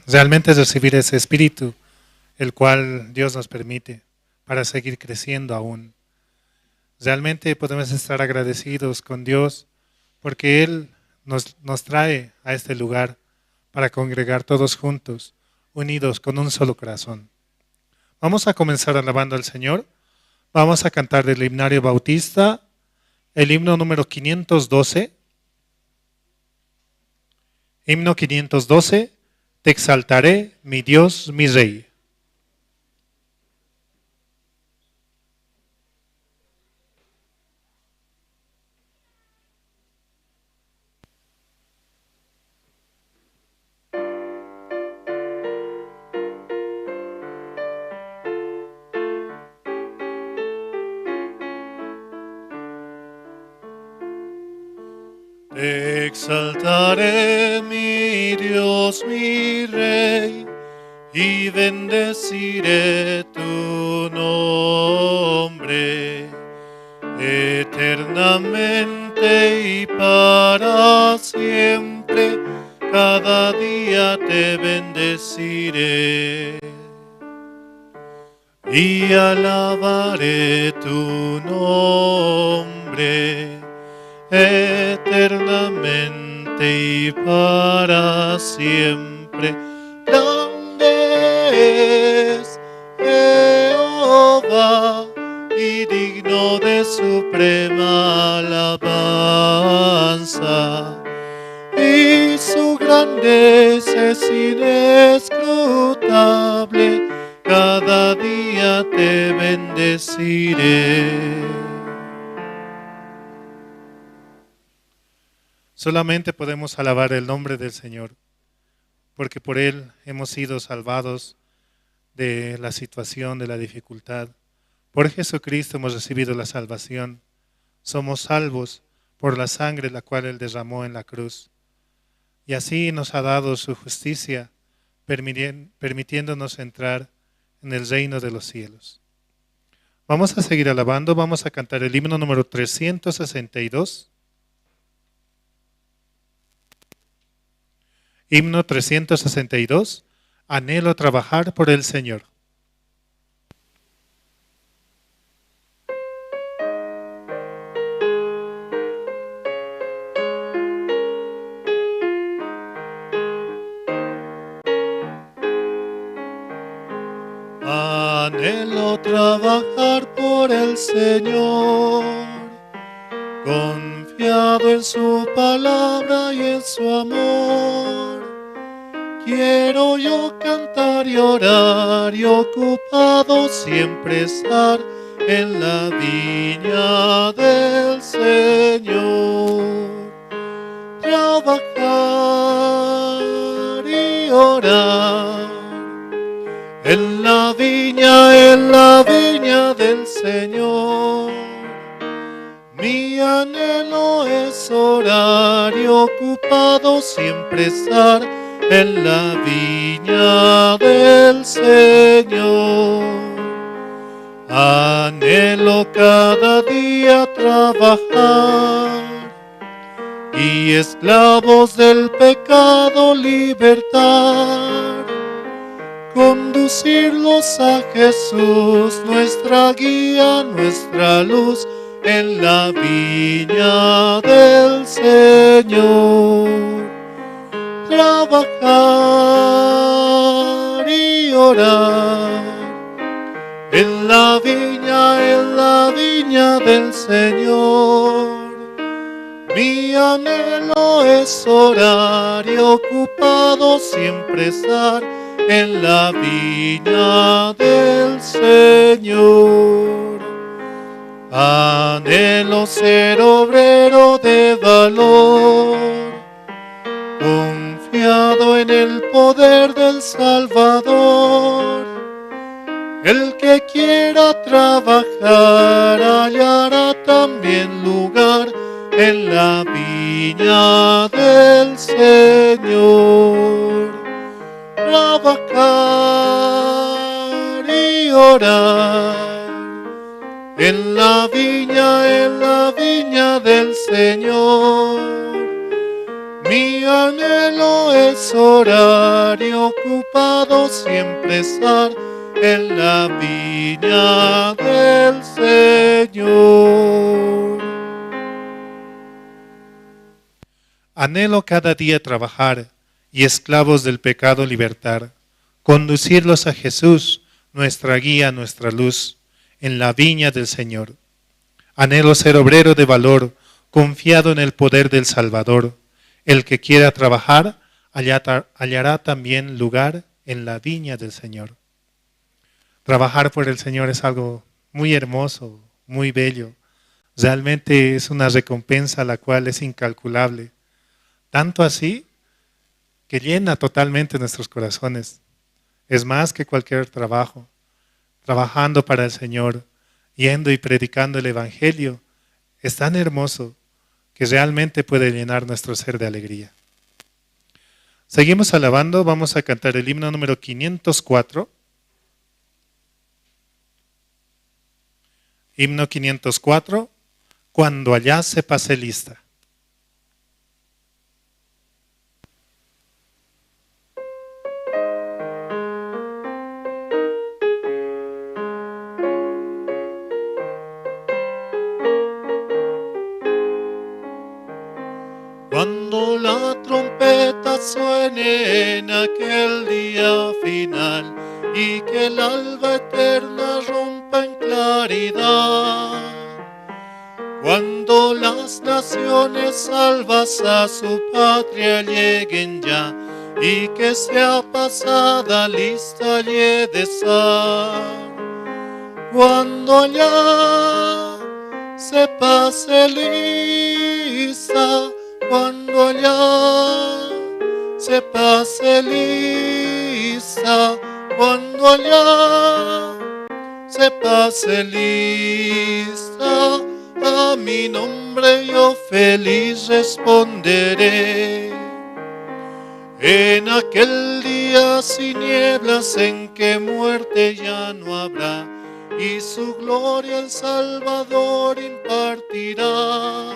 realmente recibir ese espíritu, el cual Dios nos permite para seguir creciendo aún. Realmente podemos estar agradecidos con Dios porque Él nos trae a este lugar para congregar todos juntos, unidos con un solo corazón. Vamos a comenzar alabando al Señor. Vamos a cantar del himnario bautista, el himno número 512. Himno 512, te exaltaré, mi Dios, mi Rey. Te exaltaré, mi Dios, mi Rey, y bendeciré tu nombre eternamente y para siempre. Cada día te bendeciré y alabaré tu nombre eternamente y para siempre. Grande es Jehová y digno de suprema alabanza, y su grandeza es inescrutable. Cada día te bendeciré. Solamente podemos alabar el nombre del Señor, porque por Él hemos sido salvados de la situación, de la dificultad. Por Jesucristo hemos recibido la salvación. Somos salvos por la sangre la cual Él derramó en la cruz. Y así nos ha dado su justicia, permitiéndonos entrar en el reino de los cielos. Vamos a seguir alabando, vamos a cantar el himno número 362. Himno 362, anhelo trabajar por el Señor. Anhelo trabajar por el Señor, confiado en su palabra y en su amor. Quiero yo cantar y orar y ocupado siempre estar en la viña del Señor. Trabajar y orar en la viña del Señor. Mi anhelo es orar y ocupado siempre estar en la viña del Señor. Anhelo cada día trabajar y esclavos del pecado libertar, conducirlos a Jesús, nuestra guía, nuestra luz, en la viña del Señor. Trabajar y orar en la viña del Señor. Mi anhelo es orar y ocupado siempre estar en la viña del Señor. Anhelo ser obrero de valor, confiado en el poder del Salvador. El que quiera trabajar hallará también lugar en la viña del Señor. Trabajar y orar en la viña del Señor. Mi anhelo es orar y ocupado siempre estar en la viña del Señor. Anhelo cada día trabajar y esclavos del pecado libertar, conducirlos a Jesús, nuestra guía, nuestra luz, en la viña del Señor. Anhelo ser obrero de valor, confiado en el poder del Salvador. El que quiera trabajar, hallará también lugar en la viña del Señor. Trabajar por el Señor es algo muy hermoso, muy bello. Realmente es una recompensa la cual es incalculable. Tanto así que llena totalmente nuestros corazones. Es más que cualquier trabajo. Trabajando para el Señor, yendo y predicando el Evangelio, es tan hermoso que realmente puede llenar nuestro ser de alegría. Seguimos alabando, vamos a cantar el himno número 504. Himno 504, cuando allá se pase lista. Cuando la trompeta suene en aquel día final y que el alba eterna rompa en claridad, cuando las naciones salvas a su patria lleguen ya y que sea pasada lista haya de estar, cuando allá se pase lista, cuando allá se pase lista, cuando allá se pase lista, a mi nombre yo feliz responderé. En aquel día sin nieblas en que muerte ya no habrá, y su gloria el Salvador impartirá.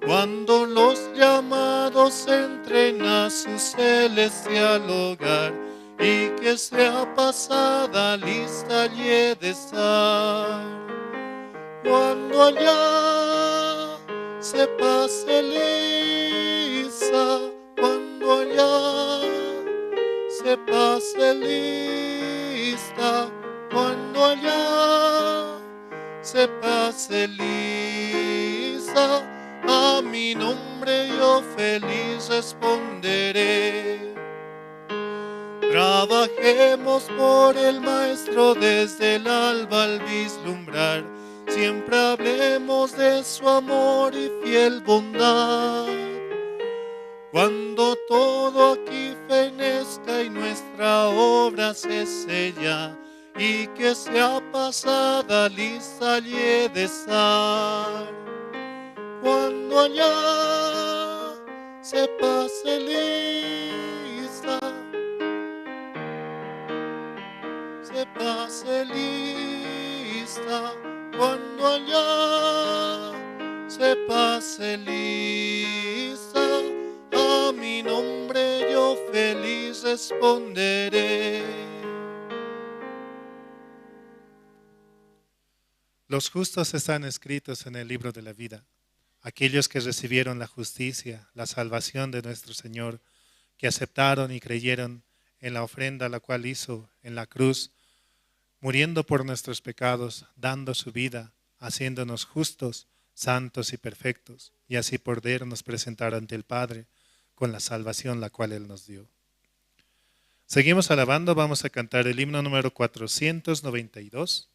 Cuando los llamados entren a su celestial hogar y que sea pasada lista haya de estar, cuando allá se pase lista, cuando allá se pase lista, cuando allá se pase lista, a mi nombre yo feliz responderé. Trabajemos por el Maestro desde el alba al vislumbrar, siempre hablemos de su amor y fiel bondad. Cuando todo aquí fenezca y nuestra obra se sella, y que sea pasada lista haya de estar, cuando allá se pase lista, se pase lista, cuando allá se pase lista, a mi nombre yo feliz responderé. Los justos están escritos en el libro de la vida. Aquellos que recibieron la justicia, la salvación de nuestro Señor, que aceptaron y creyeron en la ofrenda la cual hizo en la cruz, muriendo por nuestros pecados, dando su vida, haciéndonos justos, santos y perfectos, y así podernos presentar ante el Padre con la salvación la cual Él nos dio. Seguimos alabando, vamos a cantar el himno número 492.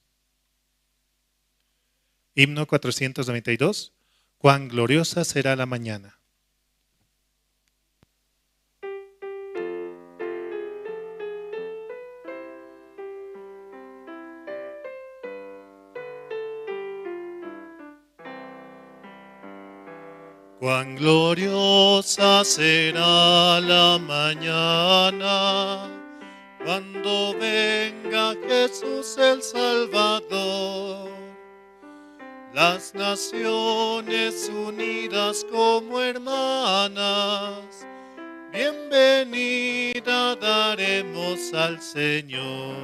Himno 492. Cuán gloriosa será la mañana. Cuán gloriosa será la mañana, cuando venga Jesús el Salvador. las naciones unidas como hermanas, bienvenida daremos al Señor.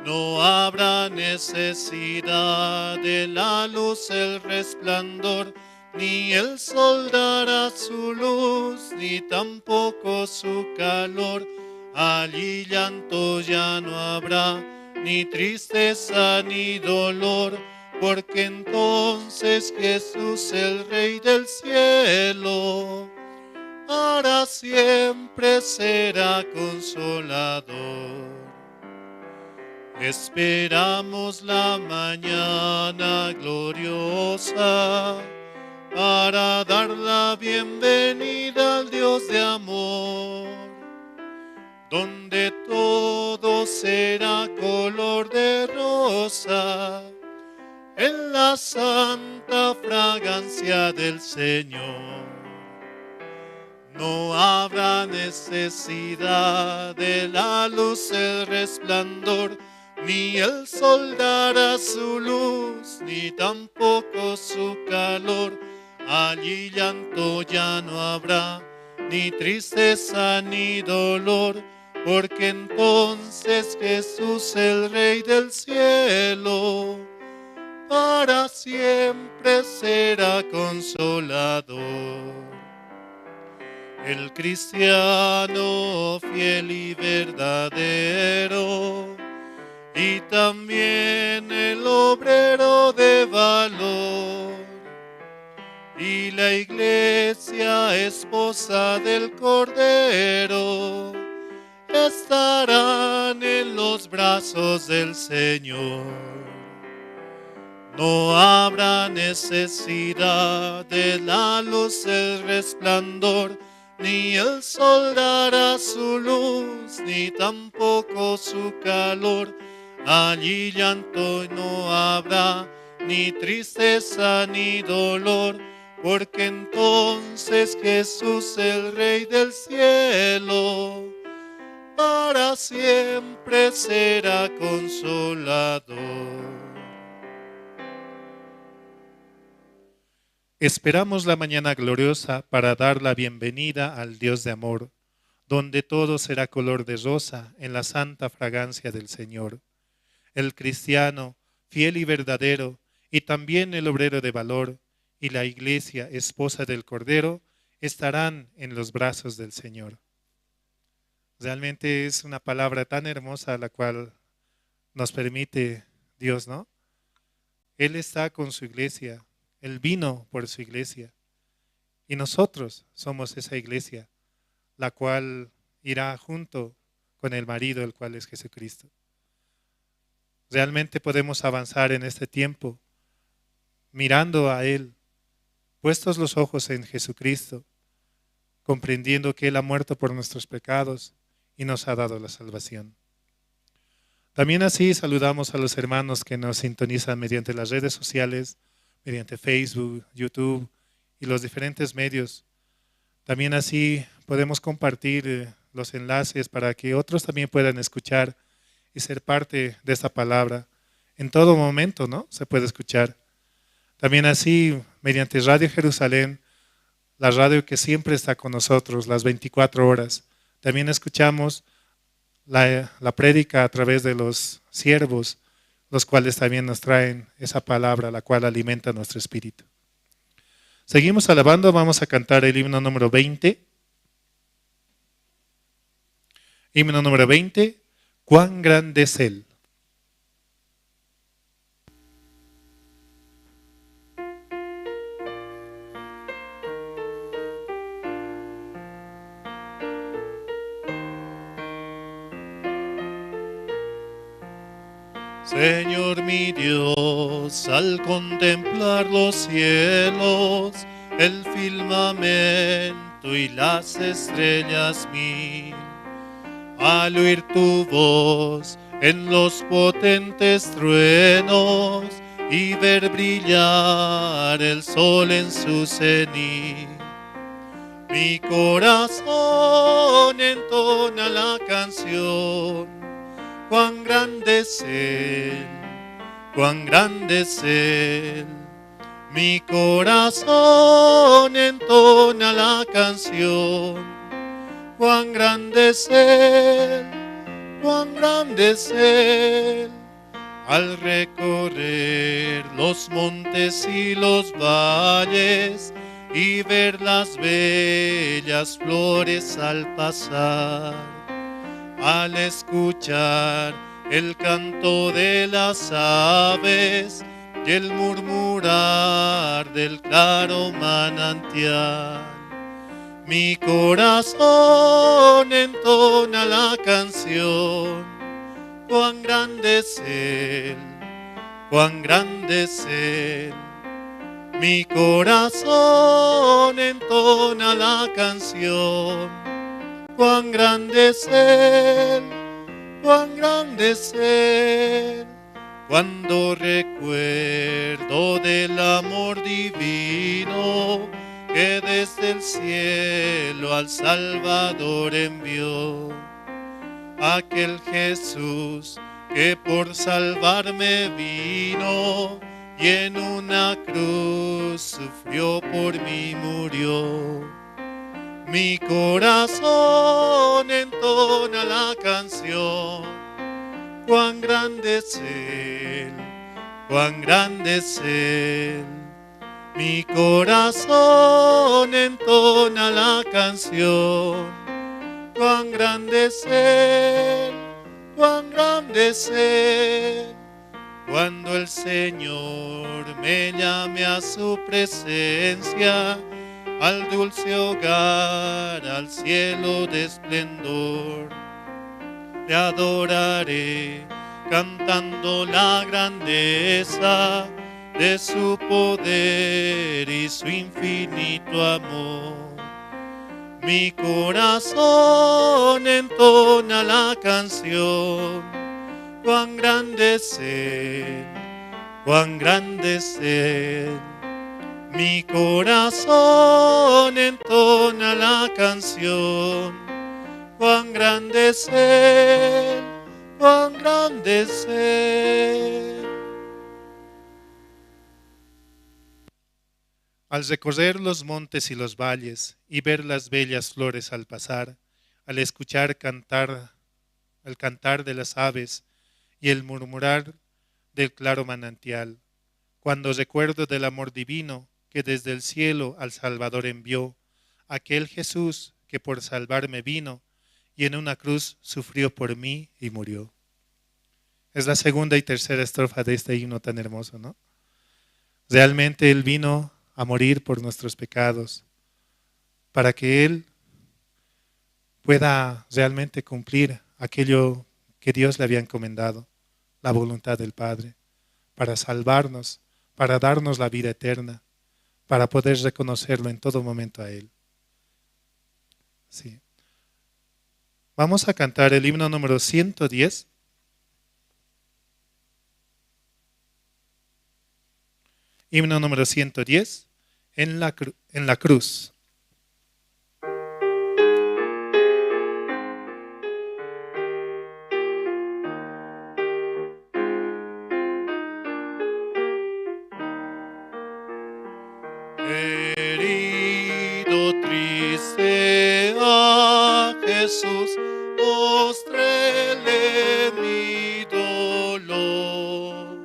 No habrá necesidad de la luz, el resplandor, ni el sol dará su luz, ni tampoco su calor. Allí llanto ya no habrá, ni tristeza ni dolor, porque entonces Jesús, el Rey del cielo, para siempre será consolador. Esperamos la mañana gloriosa para dar la bienvenida al Dios de amor, donde todo será color de rosa en la santa fragancia del Señor. No habrá necesidad de la luz, el resplandor, ni el sol dará su luz, ni tampoco su calor. Allí llanto ya no habrá, ni tristeza ni dolor, porque entonces Jesús, el Rey del cielo, para siempre será consolador. El cristiano fiel y verdadero, y también el obrero de valor, y la iglesia esposa del Cordero, estarán en los brazos del Señor. No habrá necesidad de la luz, el resplandor, ni el sol dará su luz, ni tampoco su calor. Allí llanto no habrá, ni tristeza ni dolor, porque entonces Jesús, el Rey del cielo, para siempre será consolador. Esperamos la mañana gloriosa para dar la bienvenida al Dios de amor, donde todo será color de rosa en la santa fragancia del Señor. El cristiano, fiel y verdadero, y también el obrero de valor, y la iglesia, esposa del Cordero, estarán en los brazos del Señor. Realmente es una palabra tan hermosa la cual nos permite Dios, ¿no? Él está con su iglesia. Él vino por su iglesia y nosotros somos esa iglesia, la cual irá junto con el marido, el cual es Jesucristo. Realmente podemos avanzar en este tiempo mirando a Él, puestos los ojos en Jesucristo, comprendiendo que Él ha muerto por nuestros pecados y nos ha dado la salvación. También así saludamos a los hermanos que nos sintonizan mediante las redes sociales, mediante Facebook, YouTube y los diferentes medios. También así podemos compartir los enlaces para que otros también puedan escuchar y ser parte de esta palabra. En todo momento, ¿no? Se puede escuchar. También así, mediante Radio Jerusalén, la radio que siempre está con nosotros, las 24 horas. También escuchamos la prédica a través de los siervos, los cuales también nos traen esa palabra, la cual alimenta nuestro espíritu. Seguimos alabando, vamos a cantar el himno número 20. Himno número 20, cuán grande es Él. Señor mi Dios, al contemplar los cielos, el firmamento y las estrellas mil, al oír tu voz en los potentes truenos y ver brillar el sol en su cenit, mi corazón entona la canción. Cuán grande es Él, cuán grande es Él. Mi corazón entona la canción, cuán grande es Él, cuán grande es Él. Al recorrer los montes y los valles y ver las bellas flores al pasar, al escuchar el canto de las aves y el murmurar del claro manantial, mi corazón entona la canción, cuán grande es Él, cuán grande es Él. Mi corazón entona la canción, cuán grande es Él, cuán grande es Él. Cuando recuerdo del amor divino que desde el cielo al Salvador envió, aquel Jesús que por salvarme vino y en una cruz sufrió por mí, murió. Mi corazón entona la canción, cuán grande es Él, cuán grande es Él. Mi corazón entona la canción, cuán grande es Él, cuán grande es Él. Cuando el Señor me llame a su presencia, al dulce hogar, al cielo de esplendor, te adoraré cantando la grandeza de su poder y su infinito amor. Mi corazón entona la canción, cuán grande es Él, cuán grande es Él. Mi corazón entona la canción, cuán grande es Él, cuán grande es Él. Al recorrer los montes y los valles y ver las bellas flores al pasar, al escuchar el cantar de las aves y el murmurar del claro manantial, cuando recuerdo del amor divino que desde el cielo al Salvador envió, aquel Jesús que por salvarme vino y en una cruz sufrió por mí y murió. Es la segunda y tercera estrofa de este himno tan hermoso, ¿no? Realmente Él vino a morir por nuestros pecados, para que Él pueda realmente cumplir aquello que Dios le había encomendado, la voluntad del Padre, para salvarnos, para darnos la vida eterna, para poder reconocerlo en todo momento a Él. Sí. Vamos a cantar el himno número 110. Himno número 110, en la cruz. Herido triste a Jesús, mostréle mi dolor.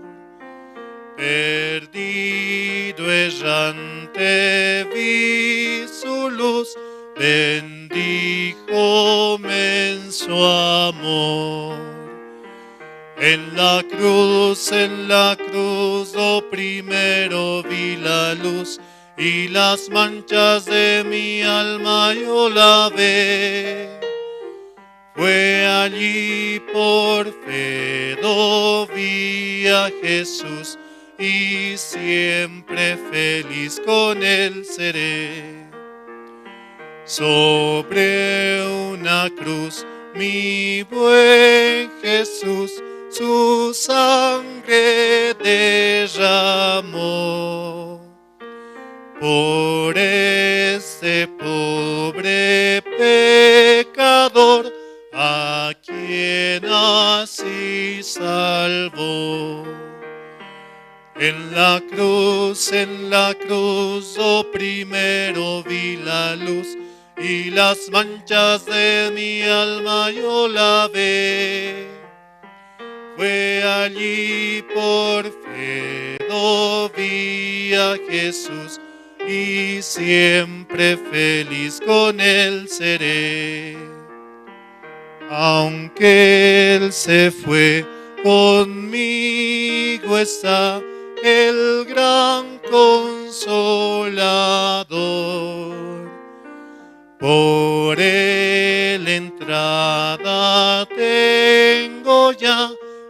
Perdido errante vi su luz, bendíjome en su amor. En la cruz, lo primero vi la luz, y las manchas de mi alma yo lavé. Fue allí por fe lo vi a Jesús, y siempre feliz con Él seré. Sobre una cruz mi buen Jesús su sangre derramó. Por este pobre pecador, a quien así salvó. En la cruz, oh primero vi la luz y las manchas de mi alma yo lavé. Fue allí por fe vi a Jesús y siempre feliz con él seré. Aunque él se fue, conmigo está el gran consolador. Por él entrada tengo ya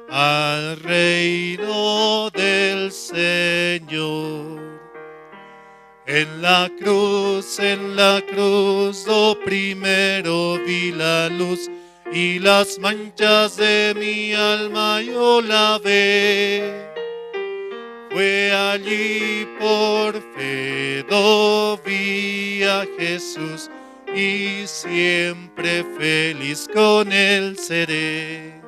al reino del Señor. En la cruz, oh primero vi la luz y las manchas de mi alma yo lavé. Fue allí por fe vi a Jesús y siempre feliz con él seré.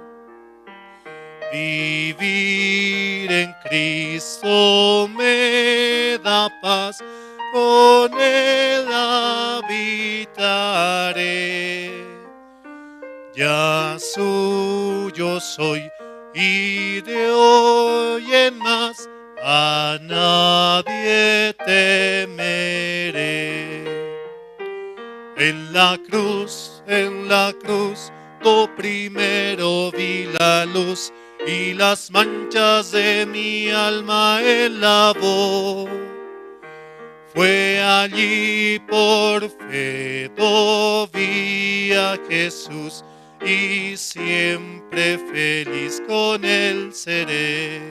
Vivir en Cristo me da paz, con él habitaré. Ya suyo soy y de hoy en más a nadie temeré. En la cruz, do primero vi la luz y las manchas de mi alma él lavó. Fue allí por fe vi a Jesús y siempre feliz con él seré.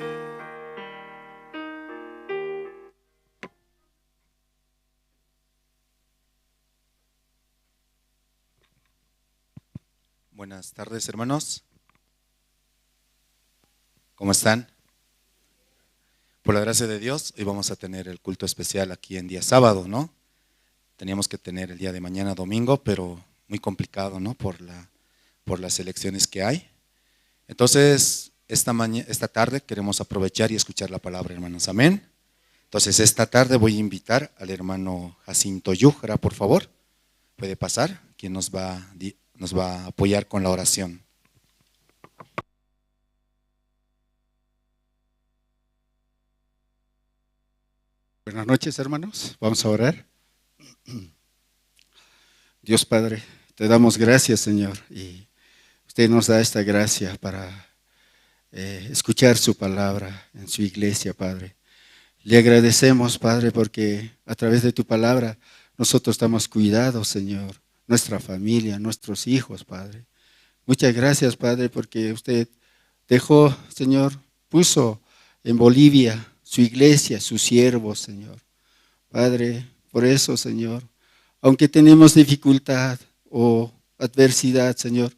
Buenas tardes, hermanos. ¿Cómo están? Por la gracia de Dios, hoy vamos a tener el culto especial aquí en día sábado, ¿no? Teníamos que tener el día de mañana domingo, pero muy complicado, ¿no? Por las elecciones que hay. Entonces, esta tarde queremos aprovechar y escuchar la palabra, hermanos. Amén. Entonces, esta tarde voy a invitar al hermano Jacinto Yujra, por favor. ¿Puede pasar? Quien nos va a apoyar con la oración. Buenas noches, hermanos. Vamos a orar. Dios Padre, te damos gracias, Señor, y usted nos da esta gracia para escuchar su palabra en su iglesia, Padre. Le agradecemos, Padre, porque a través de tu palabra nosotros estamos cuidados, Señor, nuestra familia, nuestros hijos, Padre. Muchas gracias, Padre, porque usted dejó, Señor, puso en Bolivia su iglesia, sus siervos, Señor. Padre, por eso, Señor, aunque tenemos dificultad o adversidad, Señor,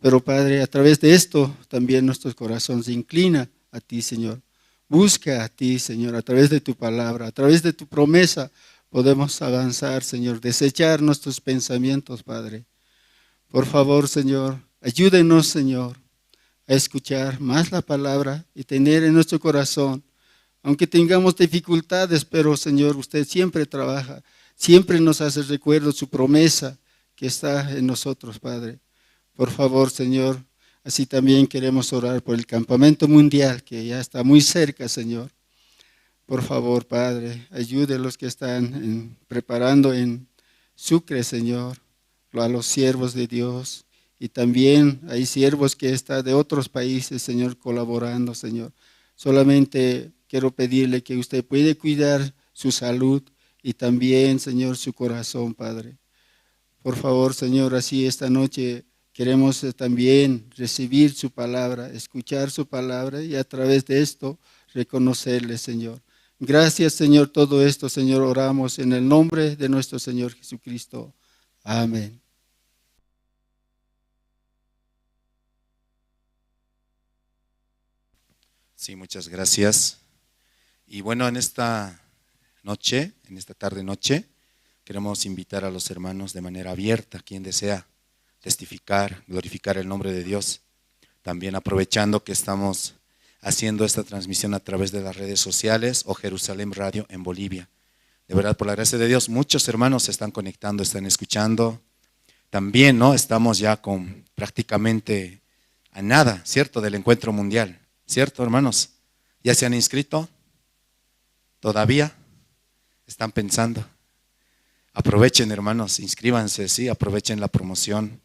pero Padre, a través de esto también nuestro corazón se inclina a ti, Señor. Busca a ti, Señor, a través de tu palabra, a través de tu promesa, podemos avanzar, Señor, desechar nuestros pensamientos, Padre. Por favor, Señor, ayúdenos, Señor, a escuchar más la palabra y tener en nuestro corazón, aunque tengamos dificultades, pero Señor, usted siempre trabaja, siempre nos hace recuerdo su promesa que está en nosotros, Padre. Por favor, Señor, así también queremos orar por el campamento mundial que ya está muy cerca, Señor. Por favor, Padre, ayude a los que están preparando en Sucre, Señor, a los siervos de Dios. Y también hay siervos que están de otros países, Señor, colaborando, Señor. Solamente quiero pedirle que usted puede cuidar su salud y también, Señor, su corazón, Padre. Por favor, Señor, así esta noche queremos también recibir su palabra, escuchar su palabra y a través de esto reconocerle, Señor. Gracias, Señor, todo esto, Señor, oramos en el nombre de nuestro Señor Jesucristo. Amén. Sí, muchas gracias. Y bueno, en esta tarde-noche, queremos invitar a los hermanos de manera abierta, quien desea testificar, glorificar el nombre de Dios. También aprovechando que estamos haciendo esta transmisión a través de las redes sociales o Jerusalén Radio en Bolivia. De verdad, por la gracia de Dios, muchos hermanos se están conectando, están escuchando. También, ¿no? Estamos ya con prácticamente a nada, ¿cierto? Del encuentro mundial, ¿cierto, hermanos? ¿Ya se han inscrito? ¿Todavía? ¿Están pensando? Aprovechen, hermanos, inscríbanse, sí, aprovechen la promoción.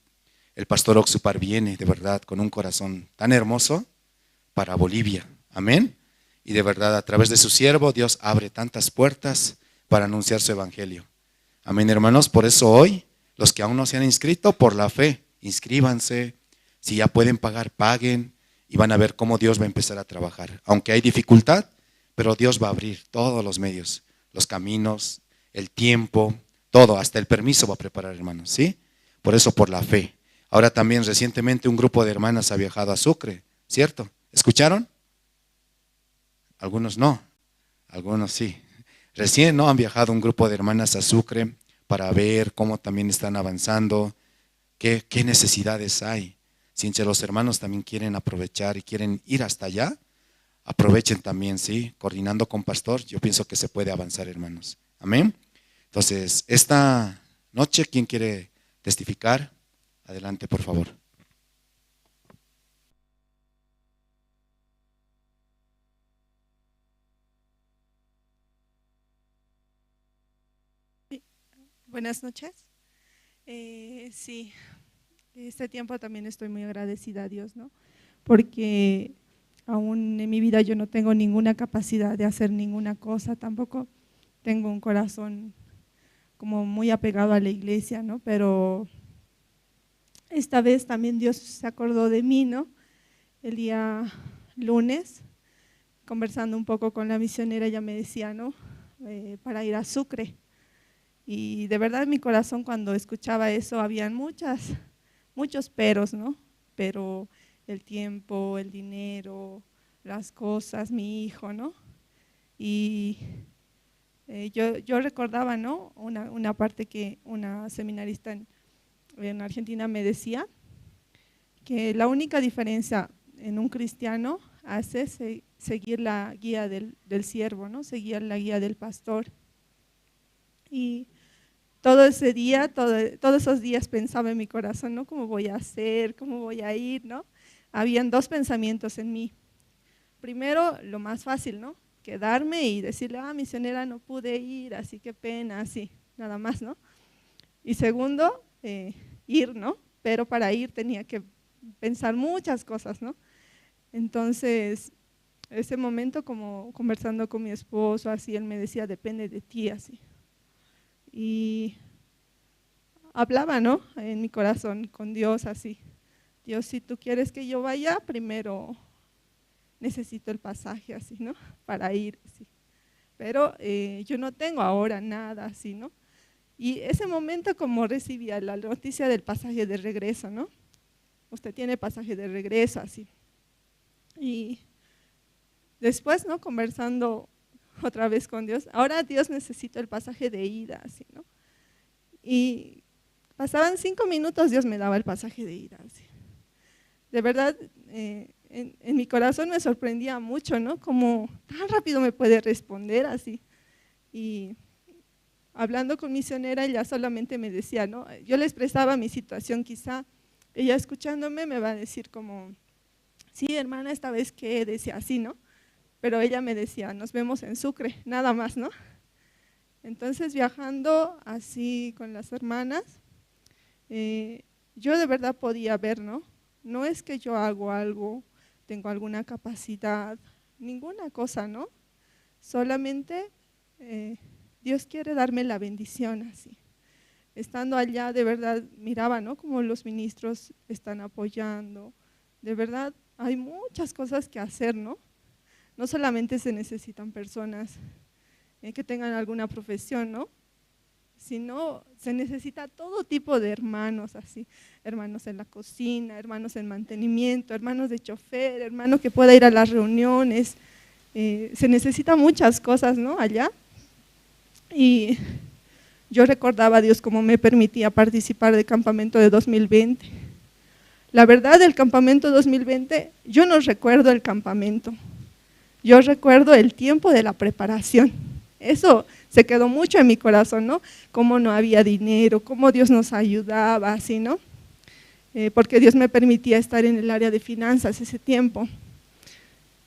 El pastor Oxupar viene, de verdad, con un corazón tan hermoso para Bolivia. Amén. Y de verdad, a través de su siervo, Dios abre tantas puertas para anunciar su evangelio. Amén, hermanos. Por eso hoy, los que aún no se han inscrito, por la fe, inscríbanse. Si ya pueden pagar, paguen y van a ver cómo Dios va a empezar a trabajar. Aunque hay dificultad, pero Dios va a abrir todos los medios, los caminos, el tiempo, todo, hasta el permiso va a preparar, hermanos, ¿sí? Por eso, por la fe. Ahora también recientemente un grupo de hermanas ha viajado a Sucre, ¿cierto? ¿Escucharon? Algunos no, algunos sí. Recién no han viajado un grupo de hermanas a Sucre para ver cómo también están avanzando, qué necesidades hay. Si entre los hermanos también quieren aprovechar y quieren ir hasta allá, aprovechen también, sí, coordinando con pastor, yo pienso que se puede avanzar, hermanos. Amén. Entonces, esta noche, ¿quién quiere testificar? Adelante, por favor. Buenas noches. Sí, este tiempo también estoy muy agradecida a Dios, ¿no? Porque aún en mi vida yo no tengo ninguna capacidad de hacer ninguna cosa, tampoco tengo un corazón como muy apegado a la iglesia, ¿no? Pero esta vez también Dios se acordó de mí, ¿no? El día lunes, conversando un poco con la misionera, ella me decía, ¿no? Para ir a Sucre. Y de verdad en mi corazón cuando escuchaba eso habían muchos peros, ¿no? Pero el tiempo, el dinero, las cosas, mi hijo, ¿no? Y yo recordaba, ¿no? Una parte que una seminarista en Argentina me decía, que la única diferencia en un cristiano hace seguir la guía del siervo, ¿no? Seguir la guía del pastor. Y todo ese día, todos esos días pensaba en mi corazón, ¿no? ¿Cómo voy a hacer? ¿Cómo voy a ir? ¿No? Habían dos pensamientos en mí. Primero, lo más fácil, ¿no? Quedarme y decirle, misionera, no pude ir, así qué pena, así, nada más, ¿no? Y segundo, ir, ¿no? Pero para ir tenía que pensar muchas cosas, ¿no? Entonces, ese momento como conversando con mi esposo, así, él me decía, depende de ti, así. Y hablaba, ¿no? En mi corazón con Dios así. Dios, si tú quieres que yo vaya, primero necesito el pasaje así, ¿no? Para ir, así. Pero yo no tengo ahora nada así, ¿no? Y ese momento como recibía la noticia del pasaje de regreso, ¿no? Usted tiene pasaje de regreso, así. Y después, ¿no? Conversando otra vez con Dios, ahora Dios necesita el pasaje de ida, así, ¿no? Y pasaban 5 minutos, Dios me daba el pasaje de ida, así. De verdad, en mi corazón me sorprendía mucho, ¿no? Como tan rápido me puede responder así. Y hablando con misionera, ella solamente me decía, ¿no? Yo le expresaba mi situación, quizá ella escuchándome me va a decir como, sí, hermana, esta vez que decía así, ¿no? Pero ella me decía, nos vemos en Sucre, nada más, ¿no? Entonces, viajando así con las hermanas, yo de verdad podía ver, ¿no? No es que yo hago algo, tengo alguna capacidad, ninguna cosa, ¿no? Solamente Dios quiere darme la bendición así. Estando allá, de verdad, miraba, ¿no? Como los ministros están apoyando. De verdad, hay muchas cosas que hacer, ¿no? No solamente se necesitan personas que tengan alguna profesión, ¿no? Sino se necesita todo tipo de hermanos así, hermanos en la cocina, hermanos en mantenimiento, hermanos de chofer, hermano que pueda ir a las reuniones, se necesitan muchas cosas, ¿no? Allá. Y yo recordaba a Dios cómo me permitía participar del campamento de 2020. La verdad, el campamento 2020, yo no recuerdo el campamento. Yo recuerdo el tiempo de la preparación. Eso se quedó mucho en mi corazón, ¿no? Cómo no había dinero, cómo Dios nos ayudaba, así, ¿no? Porque Dios me permitía estar en el área de finanzas ese tiempo.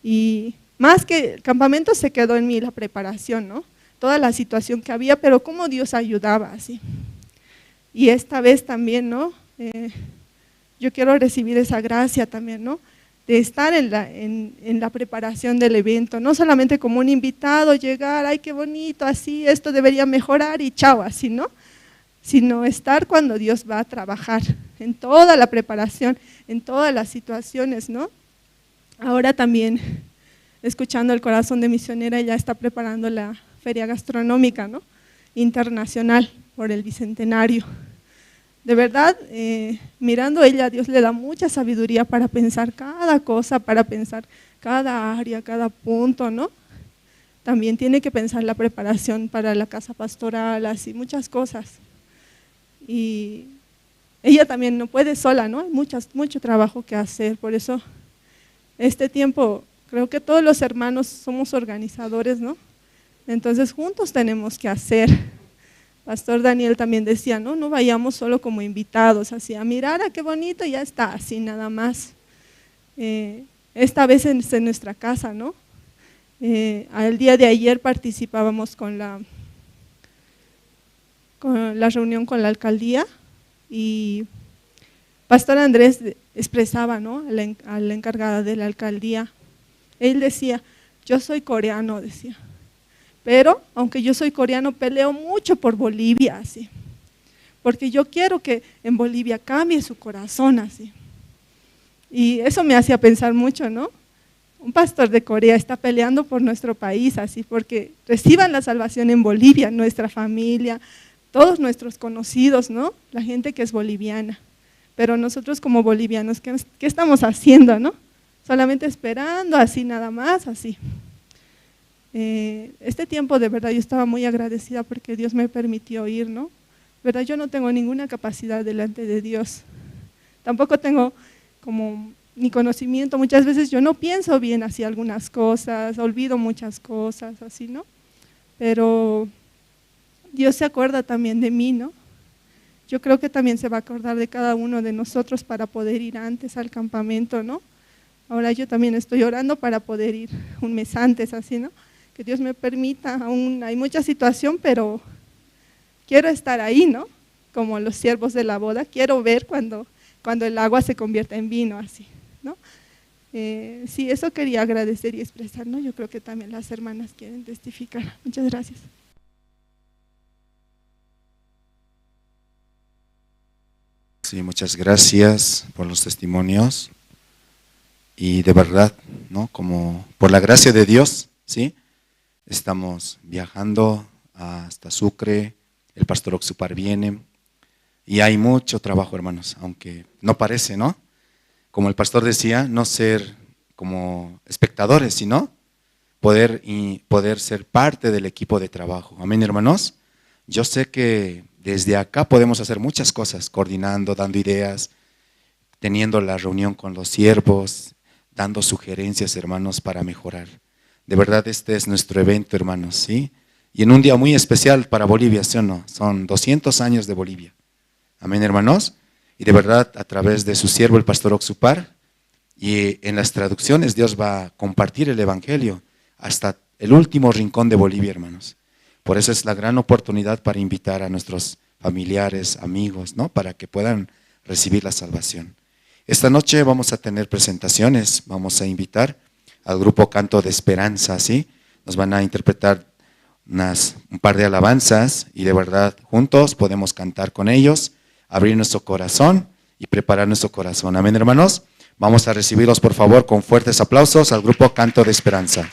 Y más que el campamento se quedó en mí la preparación, ¿no? Toda la situación que había, pero cómo Dios ayudaba, así. Y esta vez también, ¿no? Yo quiero recibir esa gracia también, ¿no? De estar en la preparación del evento, no solamente como un invitado, llegar, ay, qué bonito, así, esto debería mejorar y chao, así, ¿no? Sino estar cuando Dios va a trabajar, en toda la preparación, en todas las situaciones, ¿no? Ahora también, escuchando el corazón de misionera, ella está preparando la feria gastronómica, ¿no? Internacional por el Bicentenario. De verdad, mirando a ella, Dios le da mucha sabiduría para pensar cada cosa, para pensar cada área, cada punto, ¿no? También tiene que pensar la preparación para la casa pastoral, así, muchas cosas. Y ella también no puede sola, ¿no? Hay mucho trabajo que hacer, por eso este tiempo, creo que todos los hermanos somos organizadores, ¿no? Entonces juntos tenemos que hacer. Pastor Daniel también decía, no vayamos solo como invitados, así a mirar, qué bonito, y ya está, así nada más. Esta vez en nuestra casa, ¿no? El día de ayer participábamos con la reunión con la alcaldía y Pastor Andrés expresaba, ¿no? A la encargada de la alcaldía, él decía, yo soy coreano, decía. Pero, aunque yo soy coreano, peleo mucho por Bolivia, así. Porque yo quiero que en Bolivia cambie su corazón, así. Y eso me hacía pensar mucho, ¿no? Un pastor de Corea está peleando por nuestro país, así, porque reciban la salvación en Bolivia, nuestra familia, todos nuestros conocidos, ¿no? La gente que es boliviana. Pero nosotros como bolivianos, ¿qué estamos haciendo, no? Solamente esperando, así nada más, así. Este tiempo de verdad yo estaba muy agradecida porque Dios me permitió ir, ¿no? ¿Verdad? Yo no tengo ninguna capacidad delante de Dios, tampoco tengo como ni conocimiento, muchas veces yo no pienso bien así algunas cosas, olvido muchas cosas, así, ¿no? Pero Dios se acuerda también de mí, ¿no? Yo creo que también se va a acordar de cada uno de nosotros para poder ir antes al campamento, ¿no? Ahora yo también estoy orando para poder ir un mes antes, así, ¿no? Que Dios me permita, aún hay mucha situación, pero quiero estar ahí, ¿no? Como los siervos de la boda, quiero ver cuando el agua se convierta en vino, así, ¿no? Sí, eso quería agradecer y expresar, ¿no? Yo creo que también las hermanas quieren testificar. Muchas gracias. Sí, muchas gracias por los testimonios. Y de verdad, ¿no? Como por la gracia de Dios, ¿sí? Estamos viajando hasta Sucre, el pastor Oxupar viene, y hay mucho trabajo, hermanos, aunque no parece, ¿no? Como el pastor decía, no ser como espectadores, sino poder ser parte del equipo de trabajo. Amén, hermanos. Yo sé que desde acá podemos hacer muchas cosas, coordinando, dando ideas, teniendo la reunión con los siervos, dando sugerencias, hermanos, para mejorar. De verdad, este es nuestro evento, hermanos, ¿sí? Y en un día muy especial para Bolivia, ¿sí o no? Son 200 años de Bolivia. Amén, hermanos. Y de verdad, a través de su siervo, el pastor Oxupar, y en las traducciones, Dios va a compartir el evangelio hasta el último rincón de Bolivia, hermanos. Por eso es la gran oportunidad para invitar a nuestros familiares, amigos, ¿no? Para que puedan recibir la salvación. Esta noche vamos a tener presentaciones, vamos a invitar al grupo Canto de Esperanza, ¿sí? Nos van a interpretar un par de alabanzas y de verdad juntos podemos cantar con ellos, abrir nuestro corazón y preparar nuestro corazón. Amén, hermanos. Vamos a recibirlos, por favor, con fuertes aplausos al grupo Canto de Esperanza.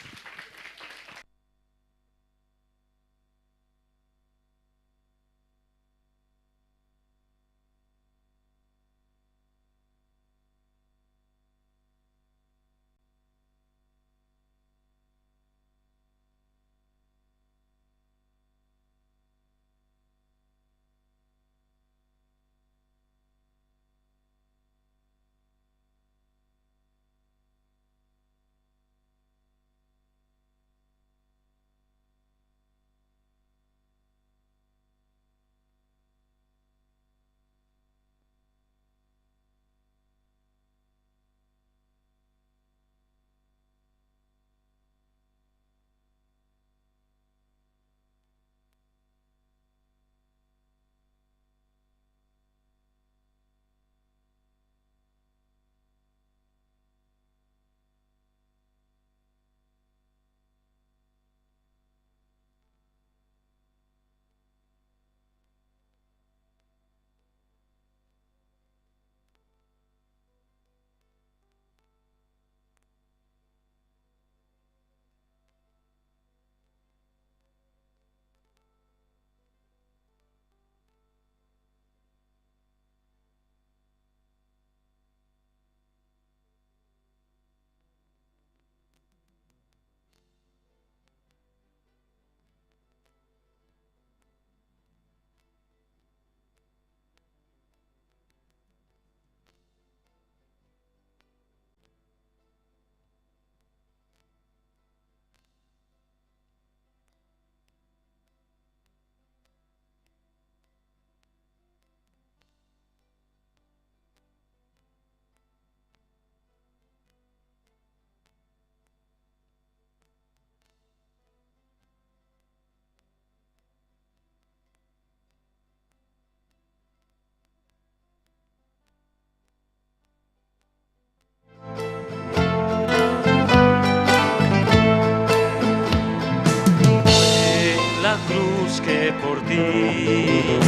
Jesús que por ti,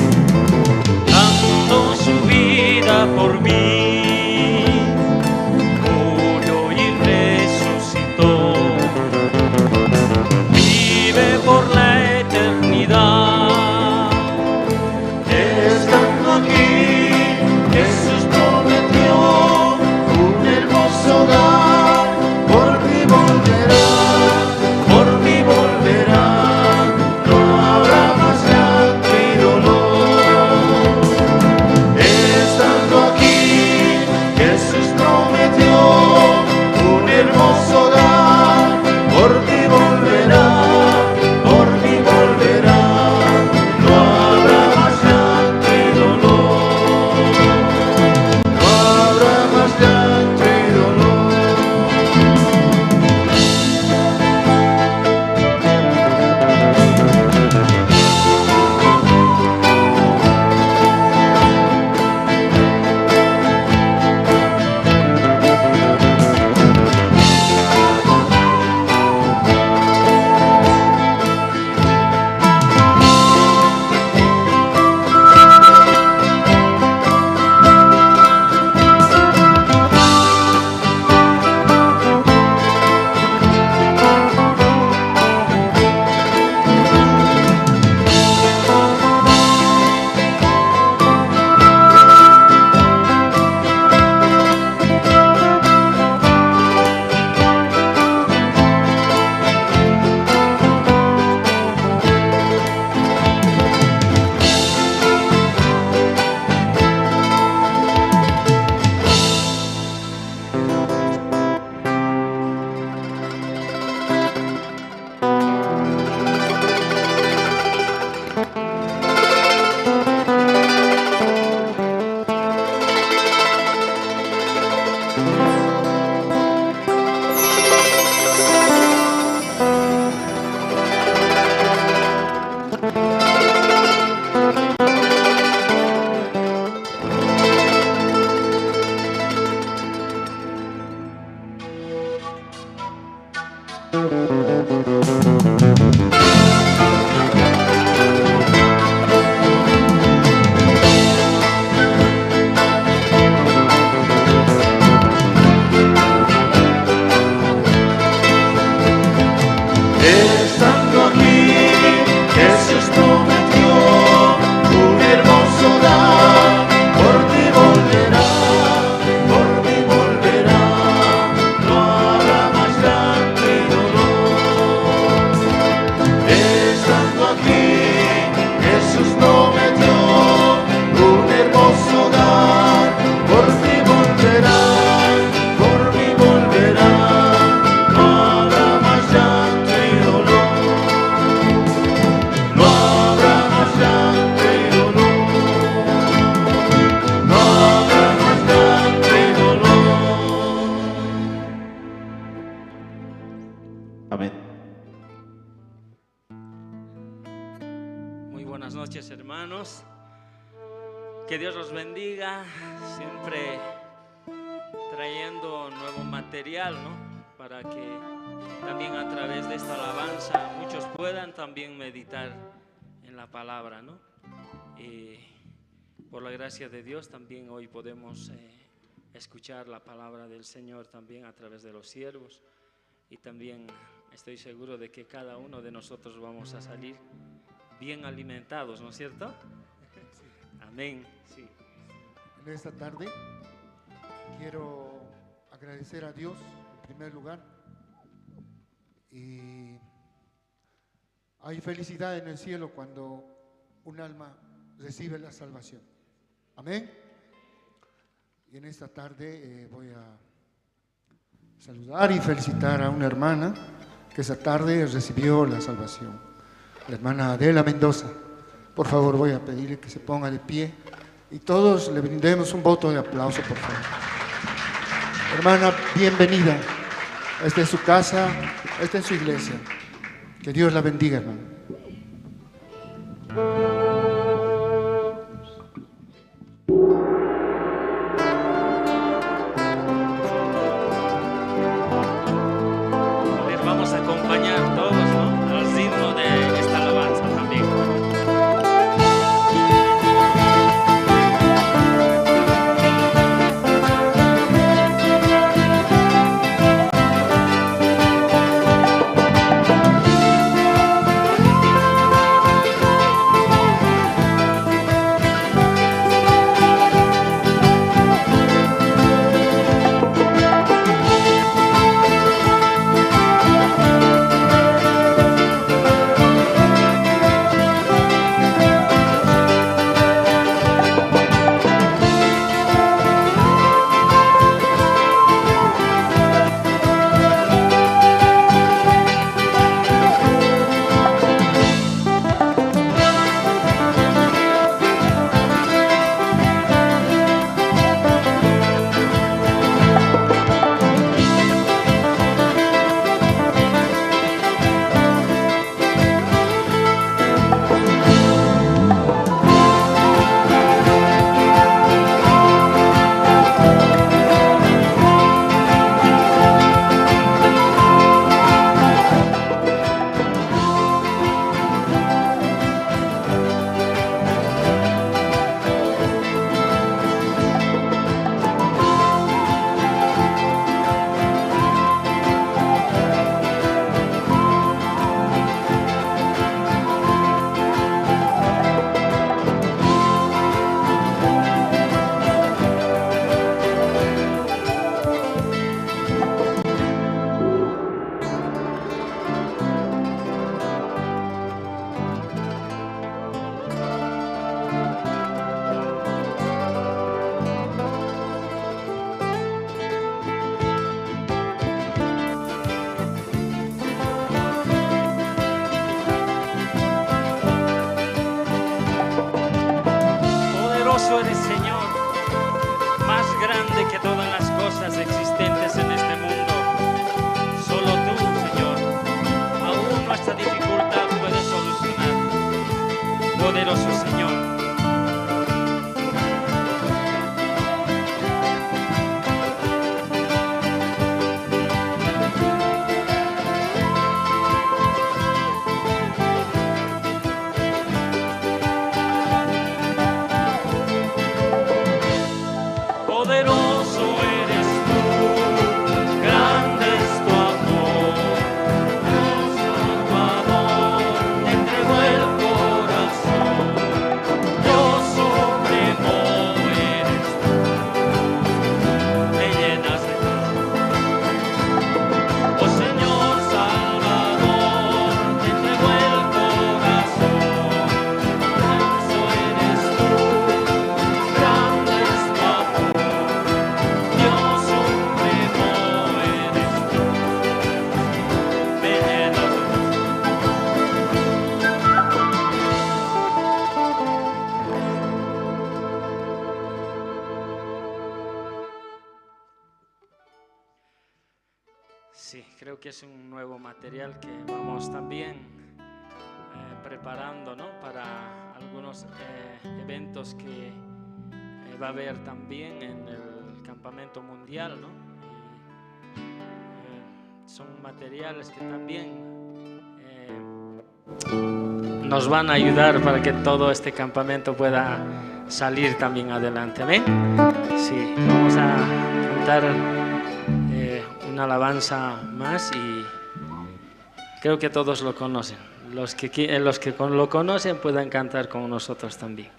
dando su vida por mí, murió y resucitó, vive por la eternidad. Estando aquí, Jesús prometió un hermoso hogar, por ti volverá, por ti volverá. Hermoso hogar, por ti volverá, por ti volverá, no habrá más llanto y dolor, no habrá más llanto y Buenas noches, hermanos. Que Dios los bendiga, siempre trayendo nuevo material, ¿no? Para que también a través de esta alabanza muchos puedan también meditar en la palabra, ¿no? Y por la gracia de Dios también hoy podemos escuchar la palabra del Señor también a través de los siervos, y también estoy seguro de que cada uno de nosotros vamos a salir bien alimentados, ¿no es cierto? Sí. Amén. Sí. En esta tarde quiero agradecer a Dios en primer lugar, y hay felicidad en el cielo cuando un alma recibe la salvación. Amén. Y en esta tarde voy a saludar y felicitar a una hermana que esa tarde recibió la salvación, la hermana Adela Mendoza. Por favor, voy a pedirle que se ponga de pie y todos le brindemos un voto de aplauso, por favor. Hermana, bienvenida. Esta es su casa, esta es su iglesia. Que Dios la bendiga, hermano. Vamos a acompañar todos, ¿no?, al ritmo de esta alabanza también. porque es un nuevo material que vamos también preparando, ¿no? Para algunos eventos que va a haber también en el campamento mundial, ¿no? Y, son materiales que también nos van a ayudar para que todo este campamento pueda salir también adelante. ¿Amén? Sí, vamos a cantar una alabanza más y creo que todos lo conocen. Los que lo conocen puedan cantar con nosotros también.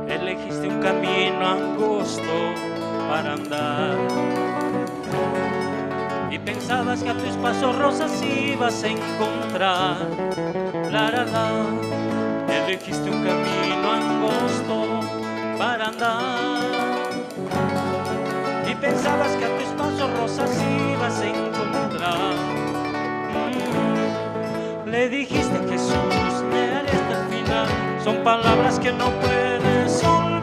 Elegiste un camino angosto para andar y pensabas que a tus pasos rosas ibas a encontrar. Elegiste un camino angosto para andar y pensabas que a tus pasos rosas ibas a encontrar. Le dijiste a Jesús, le haré hasta el final. Son palabras que no puedes olvidar.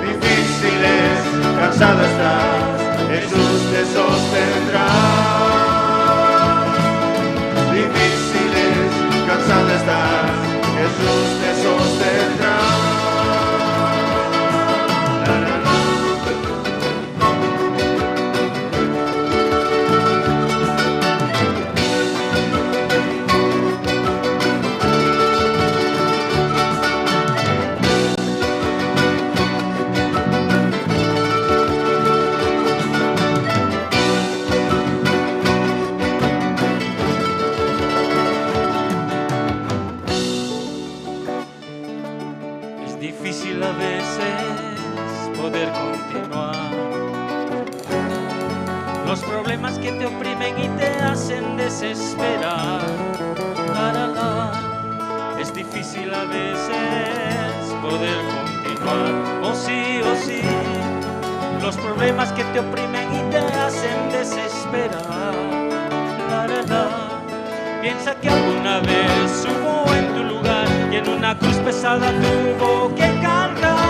Difíciles, cansado estás, Jesús te sostendrá. Difíciles, cansado estás, Jesús te sostendrá. Difícil a veces poder continuar. Los problemas que te oprimen y te hacen desesperar. Es difícil a veces poder continuar. Oh sí, los problemas que te oprimen y te hacen desesperar. Piensa que alguna vez hubo en tu lugar y en una cruz pesada tuvo que cargar.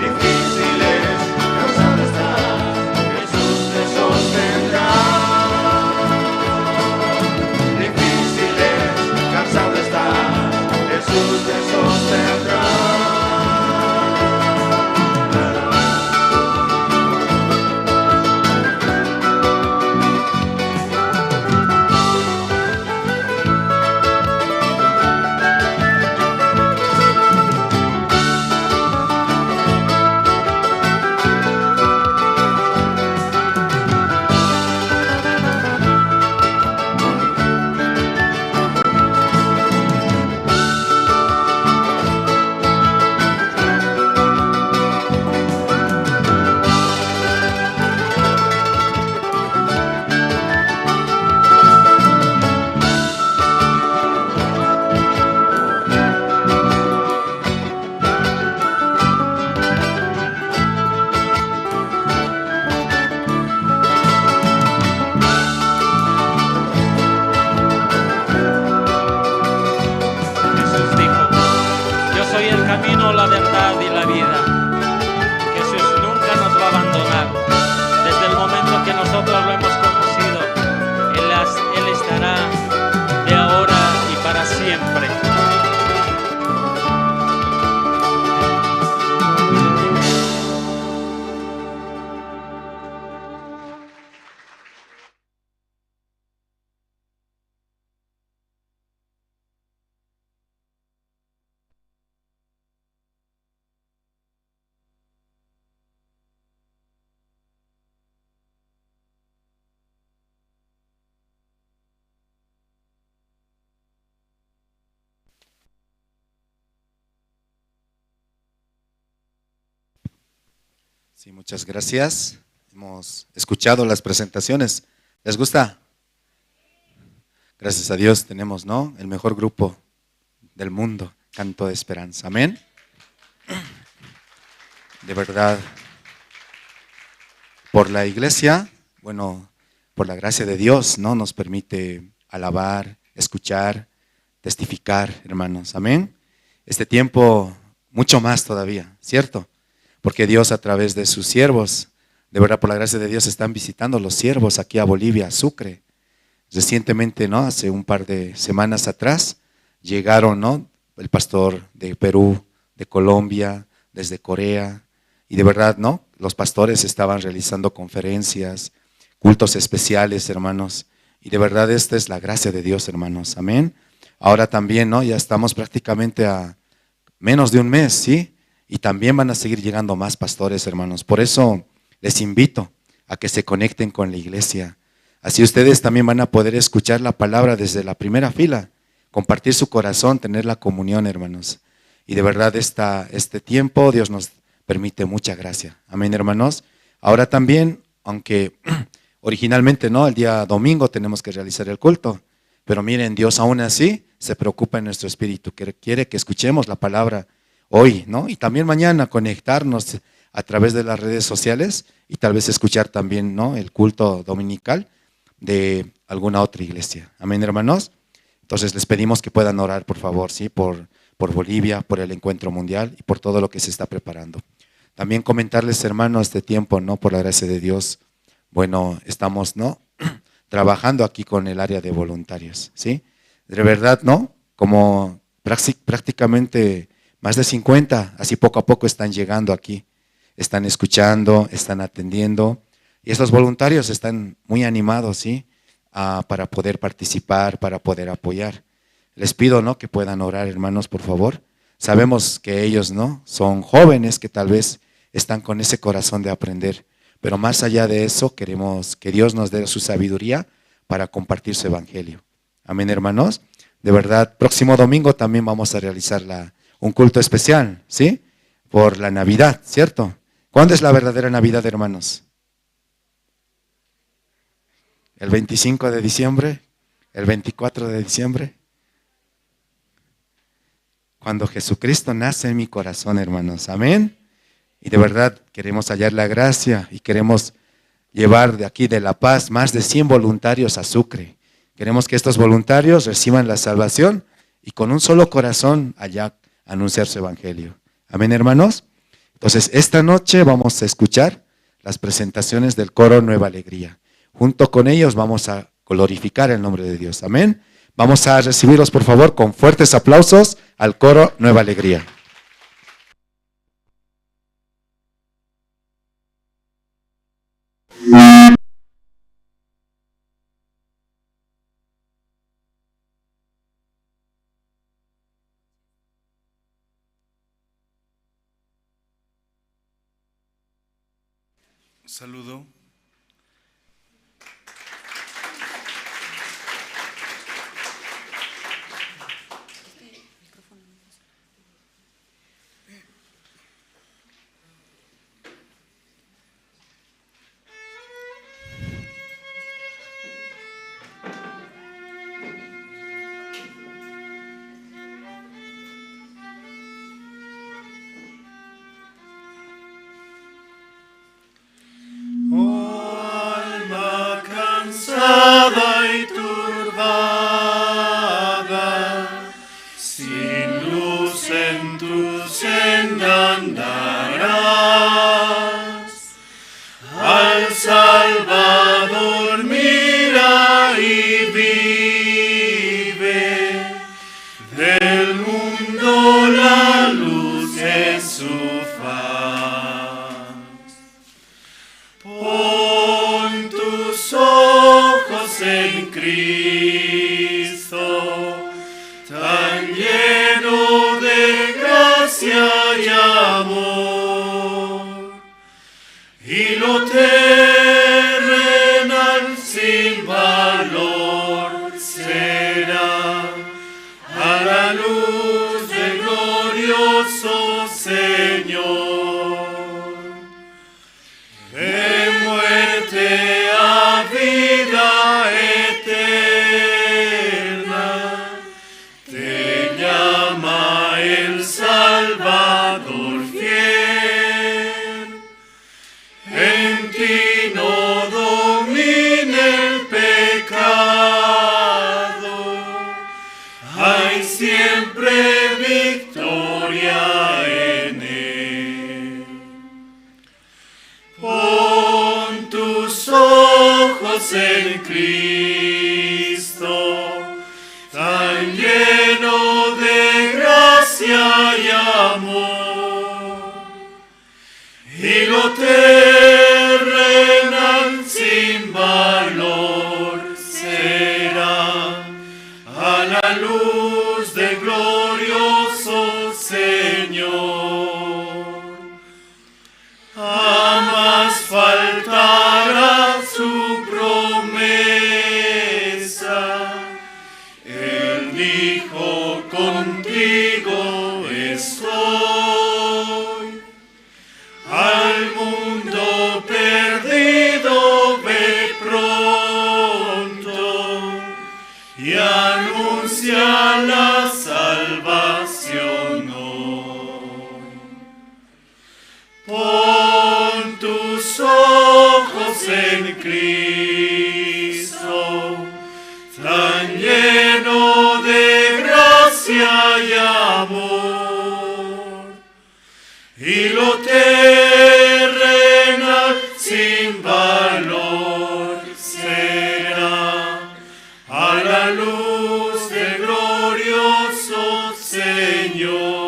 Difíciles, cansado estás, Jesús te sostendrá. Difíciles, cansado estás, Jesús te sostendrá. La verdad y la vida. Jesús nunca nos va a abandonar. Desde el momento que nosotros lo hemos conocido, Él estará de ahora y para siempre. Sí, muchas gracias. Hemos escuchado las presentaciones. ¿Les gusta? Gracias a Dios tenemos, ¿no?, el mejor grupo del mundo, Canto de Esperanza. Amén. De verdad, por la iglesia, bueno, por la gracia de Dios, ¿no?, nos permite alabar, escuchar, testificar, hermanos. Amén. Este tiempo, mucho más todavía, ¿cierto? Porque Dios a través de sus siervos, de verdad, por la gracia de Dios, están visitando los siervos aquí a Bolivia, a Sucre. Recientemente, ¿no?, hace un par de semanas atrás, llegaron, ¿no?, el pastor de Perú, de Colombia, desde Corea, y de verdad, ¿no?, los pastores estaban realizando conferencias, cultos especiales, hermanos, y de verdad esta es la gracia de Dios, hermanos. Amén. Ahora también, ¿no?, ya estamos prácticamente a menos de un mes, ¿sí? Y también van a seguir llegando más pastores, hermanos. Por eso les invito a que se conecten con la iglesia. Así ustedes también van a poder escuchar la palabra desde la primera fila, compartir su corazón, tener la comunión, hermanos. Y de verdad este tiempo Dios nos permite mucha gracia. Amén, hermanos. Ahora también, aunque originalmente, ¿no?, el día domingo tenemos que realizar el culto, pero miren, Dios aún así se preocupa en nuestro espíritu, que quiere que escuchemos la palabra hoy, ¿no? Y también mañana conectarnos a través de las redes sociales y tal vez escuchar también, ¿no?, el culto dominical de alguna otra iglesia. Amén, hermanos. Entonces les pedimos que puedan orar, por favor, ¿sí?, por Bolivia, por el encuentro mundial y por todo lo que se está preparando. También comentarles, hermanos, este tiempo, ¿no?, por la gracia de Dios, bueno, estamos, ¿no?, trabajando aquí con el área de voluntarios, ¿sí? De verdad, ¿no?, como prácticamente más de 50, así poco a poco están llegando aquí, están escuchando, están atendiendo, y estos voluntarios están muy animados, ¿sí?, para poder participar, para poder apoyar. Les pido, ¿no?, que puedan orar, hermanos, por favor. Sabemos que ellos, ¿no?, son jóvenes que tal vez están con ese corazón de aprender, pero más allá de eso queremos que Dios nos dé su sabiduría para compartir su evangelio. Amén, hermanos. De verdad, próximo domingo también vamos a realizar un culto especial, ¿sí?, por la Navidad, ¿cierto? ¿Cuándo es la verdadera Navidad, hermanos? ¿El 25 de diciembre? ¿El 24 de diciembre? Cuando Jesucristo nace en mi corazón, hermanos. Amén. Y de verdad queremos hallar la gracia y queremos llevar de aquí de La Paz más de 100 voluntarios a Sucre. Queremos que estos voluntarios reciban la salvación y con un solo corazón allá anunciar su evangelio. Amén, hermanos. Entonces esta noche vamos a escuchar las presentaciones del coro Nueva Alegría. Junto con ellos vamos a glorificar el nombre de Dios. Amén. Vamos a recibirlos, por favor, con fuertes aplausos al coro Nueva Alegría. Saludo. siempre victoria en Él. Pon tus ojos en Cristo, tan lleno de gracia y amor, y lo terrenal sin valor será a la luz del glorioso Señor. Jamás faltará su promesa. Él dijo, contigo estoy. Al mundo perdido ve pronto y anuncia la salvación hoy. Pon tus ojos en Cristo, tan lleno de gracia y amor, y lo terrenal sin valor será a la luz del glorioso Señor.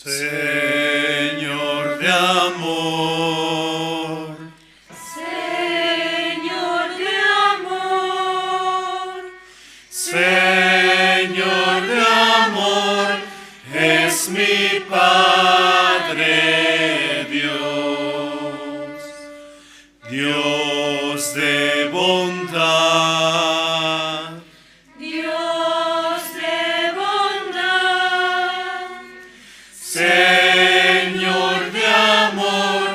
Señor de amor, Señor de amor, Señor de amor, es mi Padre Dios, Dios de bondad, Dios de bondad, Señor de amor,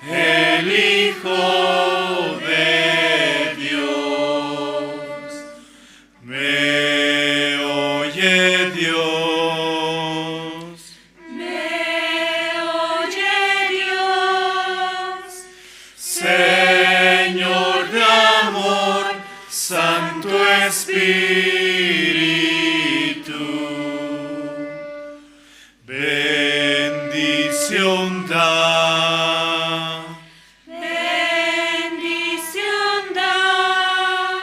el Hijo de Dios. Me oye Dios, me oye Dios, Señor de amor, Santo Espíritu. Bendición da, bendición da,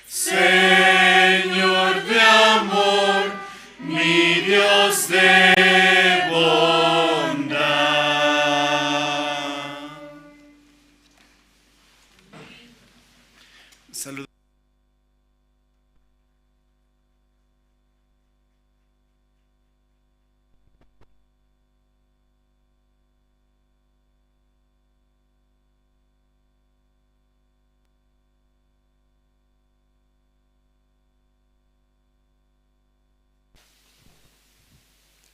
Señor de amor, mi Dios de bondad. Salud.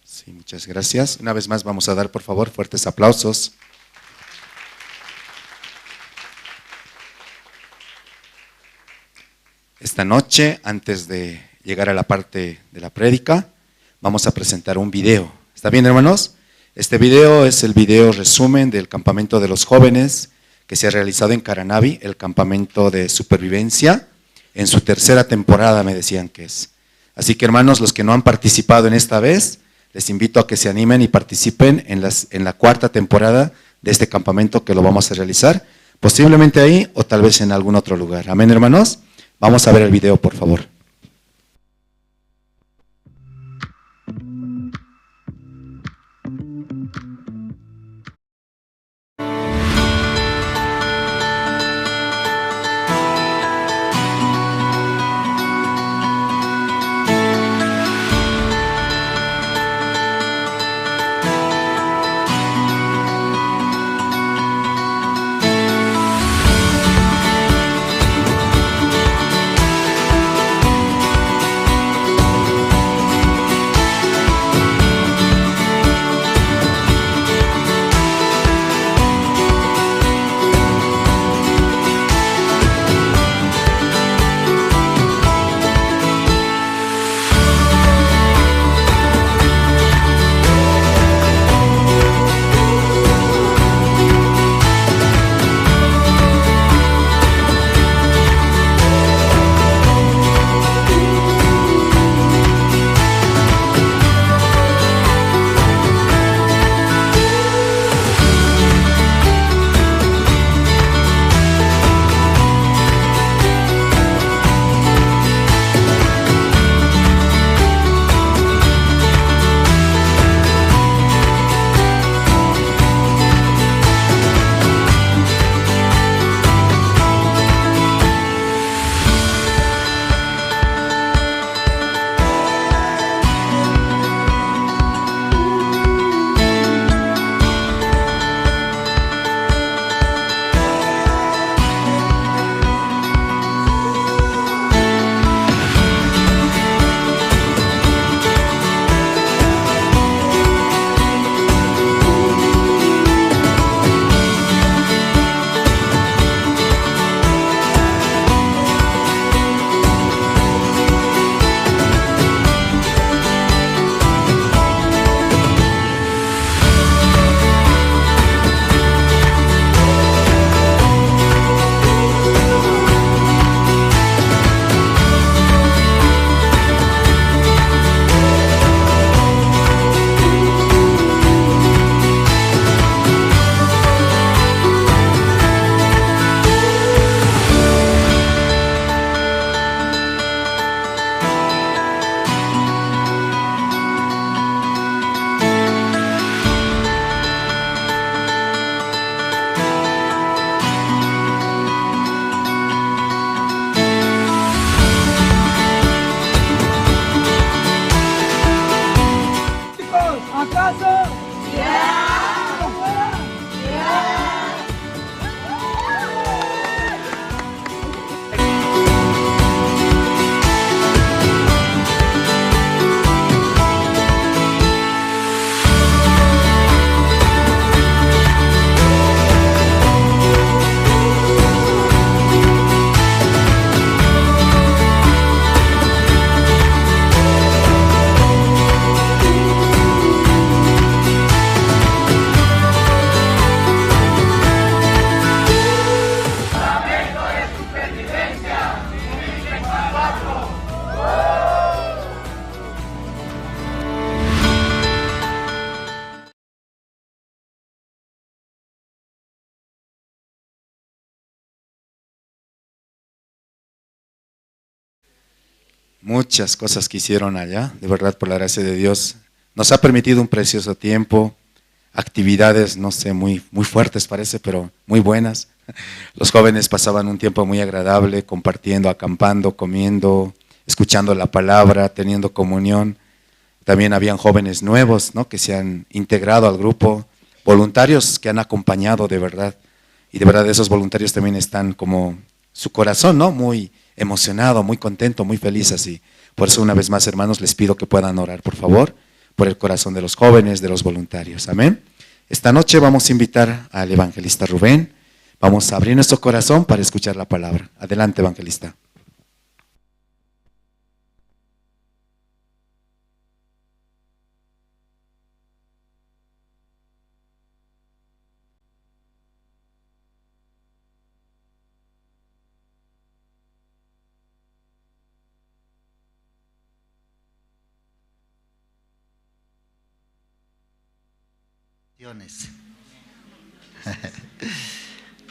Sí, muchas gracias. Una vez más vamos a dar, por favor, fuertes aplausos. Esta noche, antes de llegar a la parte de la prédica, vamos a presentar un video. ¿Está bien, hermanos? Este video es el video resumen del campamento de los jóvenes que se ha realizado en Caranavi, el campamento de supervivencia, en su tercera temporada, me decían que es. Así que, hermanos, los que no han participado en esta vez, les invito a que se animen y participen en la cuarta temporada de este campamento que lo vamos a realizar, posiblemente ahí o tal vez en algún otro lugar. Amén, hermanos. Vamos a ver el video, por favor. Muchas cosas que hicieron allá, de verdad, por la gracia de Dios. Nos ha permitido un precioso tiempo, actividades, no sé, muy fuertes parece, pero muy buenas. Los jóvenes pasaban un tiempo muy agradable, compartiendo, acampando, comiendo, escuchando la palabra, teniendo comunión. También habían jóvenes nuevos, ¿no?, que se han integrado al grupo, voluntarios que han acompañado de verdad. Y de verdad esos voluntarios también están como su corazón, ¿no?, muy emocionado, muy contento, muy feliz así. Por eso una vez más, hermanos, les pido que puedan orar, por favor, por el corazón de los jóvenes, de los voluntarios. Amén. Esta noche vamos a invitar al evangelista Rubén. Vamos a abrir nuestro corazón para escuchar la palabra. Adelante, evangelista.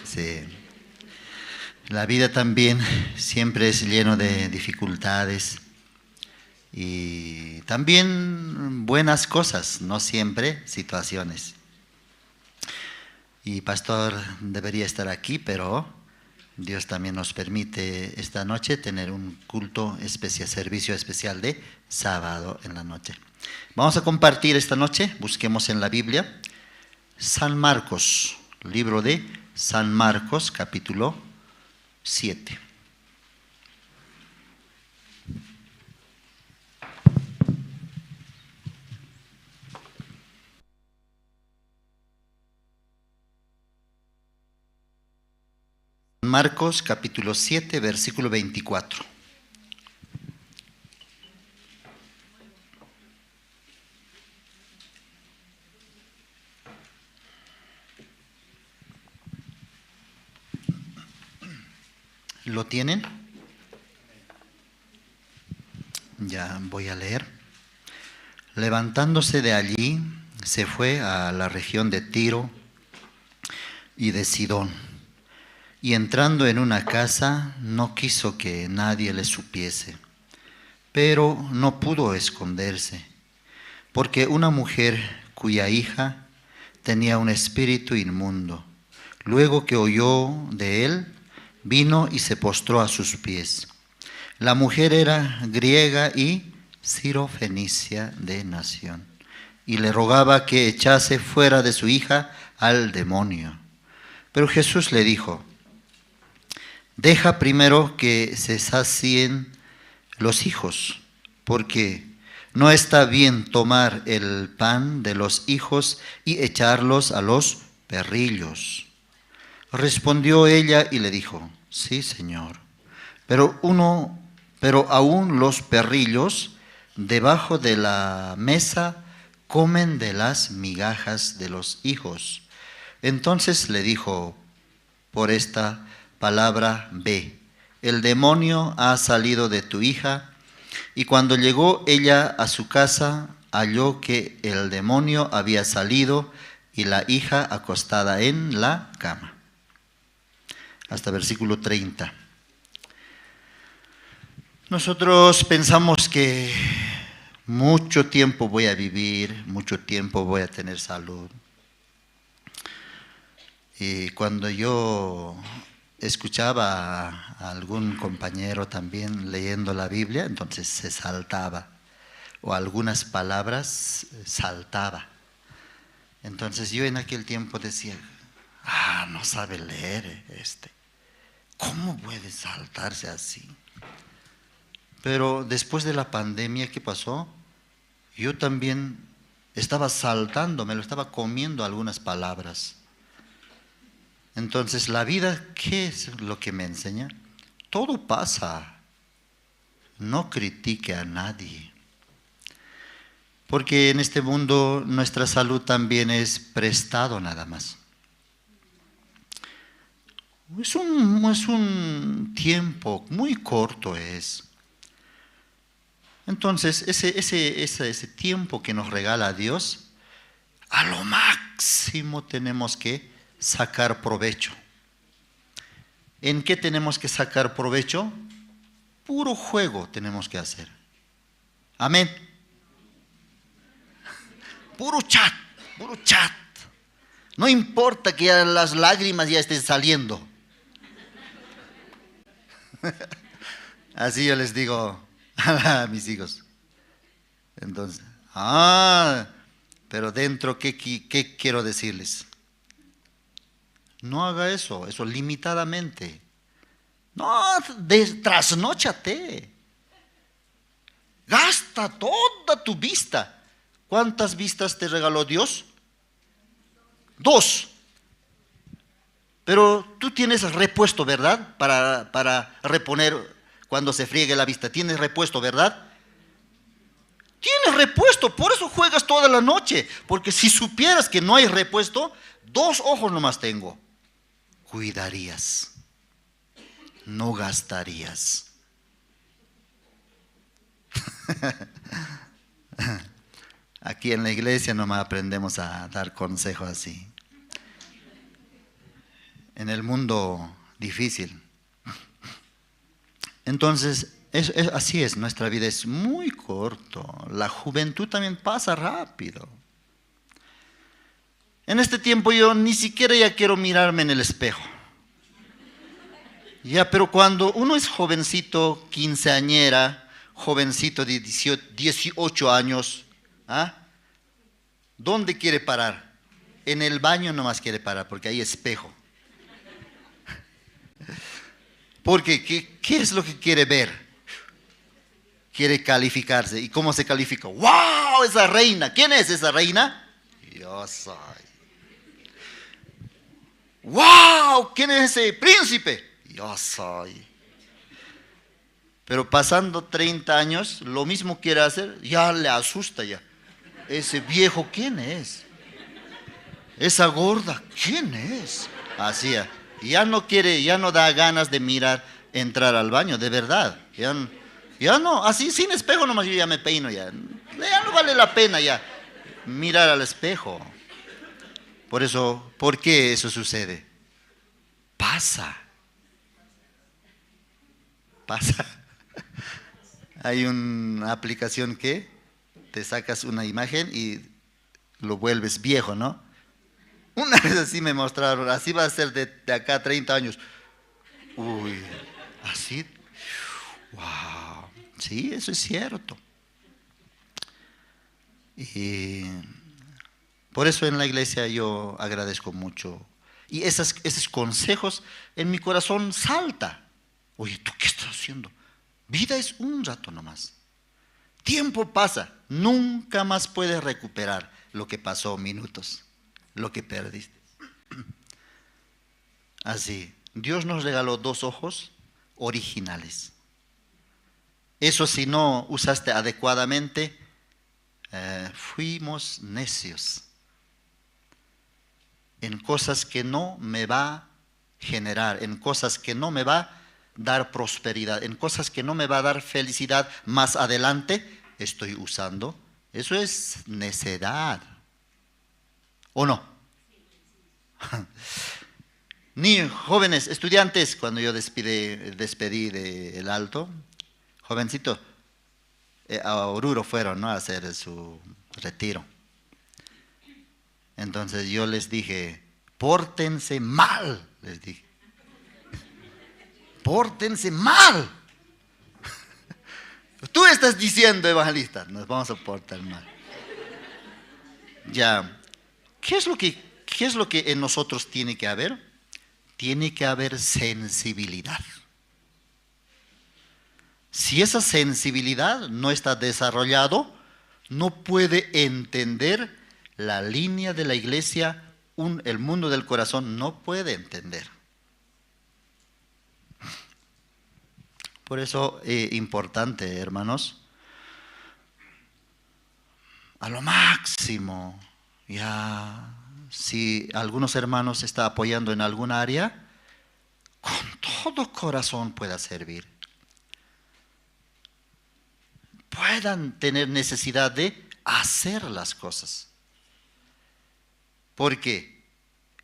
Sí. La vida también siempre es lleno de dificultades y también buenas cosas, no siempre situaciones. Y pastor debería estar aquí, pero Dios también nos permite esta noche tener un culto especial, servicio especial de sábado en la noche. Vamos a compartir esta noche, busquemos en la Biblia, San Marcos, libro de San Marcos, capítulo 7. Marcos, capítulo 7, versículo 24. ¿Lo tienen? Ya voy a leer. Levantándose de allí, se fue a la región de Tiro y de Sidón. Y entrando en una casa, no quiso que nadie le supiese, pero no pudo esconderse, porque una mujer cuya hija tenía un espíritu inmundo, luego que oyó de él, vino y se postró a sus pies. La mujer era griega y sirofenicia de nación, y le rogaba que echase fuera de su hija al demonio. Pero Jesús le dijo: deja primero que se sacien los hijos, porque no está bien tomar el pan de los hijos y echarlos a los perrillos. Respondió ella y le dijo: sí, Señor, pero aún los perrillos debajo de la mesa comen de las migajas de los hijos. Entonces le dijo por esta palabra: ve, el demonio ha salido de tu hija. Y cuando llegó ella a su casa, halló que el demonio había salido y la hija acostada en la cama. Hasta versículo 30. Nosotros pensamos que mucho tiempo voy a vivir, mucho tiempo voy a tener salud. Y cuando yo escuchaba a algún compañero también leyendo la Biblia, entonces se saltaba, o algunas palabras saltaba. Entonces yo en aquel tiempo decía: no sabe leer ¿cómo puede saltarse así? Pero después de la pandemia, ¿qué pasó? Yo también estaba saltando, me lo estaba comiendo algunas palabras. Entonces, la vida, ¿qué es lo que me enseña? Todo pasa. No critique a nadie. Porque en este mundo nuestra salud también es prestado nada más. Es un tiempo muy corto es. Entonces, ese tiempo que nos regala Dios, a lo máximo tenemos que sacar provecho. ¿En qué tenemos que sacar provecho? Puro juego tenemos que hacer. Amén. Puro chat, puro chat. No importa que ya las lágrimas ya estén saliendo. Así yo les digo a mis hijos. Entonces, pero dentro, ¿qué quiero decirles? No haga eso limitadamente. No, trasnóchate. Gasta toda tu vista. ¿Cuántas vistas te regaló Dios? 2. Pero tú tienes repuesto, ¿verdad? Para reponer cuando se friegue la vista. Tienes repuesto, ¿verdad? Tienes repuesto, por eso juegas toda la noche. Porque si supieras que no hay repuesto, 2 ojos nomás tengo. Cuidarías. No gastarías. Aquí en la iglesia nomás aprendemos a dar consejos así. En el mundo difícil. Entonces, así es, nuestra vida es muy corto. La juventud también pasa rápido. En este tiempo yo ni siquiera ya quiero mirarme en el espejo. Ya, pero cuando uno es jovencito, quinceañera, jovencito de 18 años, ¿dónde quiere parar? En el baño nomás quiere parar, porque hay espejo. Porque, ¿qué es lo que quiere ver? Quiere calificarse. ¿Y cómo se califica? ¡Wow! Esa reina. ¿Quién es esa reina? Yo soy. ¡Wow! ¿Quién es ese príncipe? Yo soy. Pero pasando 30 años, lo mismo quiere hacer, ya le asusta ya. Ese viejo, ¿quién es? Esa gorda, ¿quién es? Así ya no quiere, ya no da ganas de mirar, entrar al baño, de verdad. Ya no, así sin espejo nomás yo ya me peino ya. Ya no vale la pena ya mirar al espejo. Por eso, ¿por qué eso sucede? Pasa. Hay una aplicación que te sacas una imagen y lo vuelves viejo, ¿no? Una vez así me mostraron, así va a ser de acá a 30 años. Uy, así. Wow. Sí, eso es cierto. Y por eso en la iglesia yo agradezco mucho. Y esos consejos en mi corazón salta. Oye, ¿tú qué estás haciendo? Vida es un rato nomás. Tiempo pasa. Nunca más puedes recuperar lo que pasó, minutos, lo que perdiste. Así, Dios nos regaló 2 ojos originales. Eso si no usaste adecuadamente, fuimos necios en cosas que no me va a generar, en cosas que no me va a dar prosperidad, en cosas que no me va a dar felicidad más adelante, estoy usando. Eso es necedad. ¿O no? Ni jóvenes, estudiantes, cuando yo despedí del alto, jovencito, a Oruro fueron, ¿no?, a hacer su retiro. Entonces yo les dije, pórtense mal, les dije. Pórtense mal. Tú estás diciendo, evangelista, nos vamos a portar mal. Ya, ¿qué es lo que en nosotros tiene que haber? Tiene que haber sensibilidad. Si esa sensibilidad no está desarrollado, no puede entender la línea de la iglesia, el mundo del corazón no puede entender. Por eso es importante, hermanos, a lo máximo, ya si algunos hermanos están apoyando en alguna área, con todo corazón pueda servir. puedan tener necesidad de hacer las cosas. Porque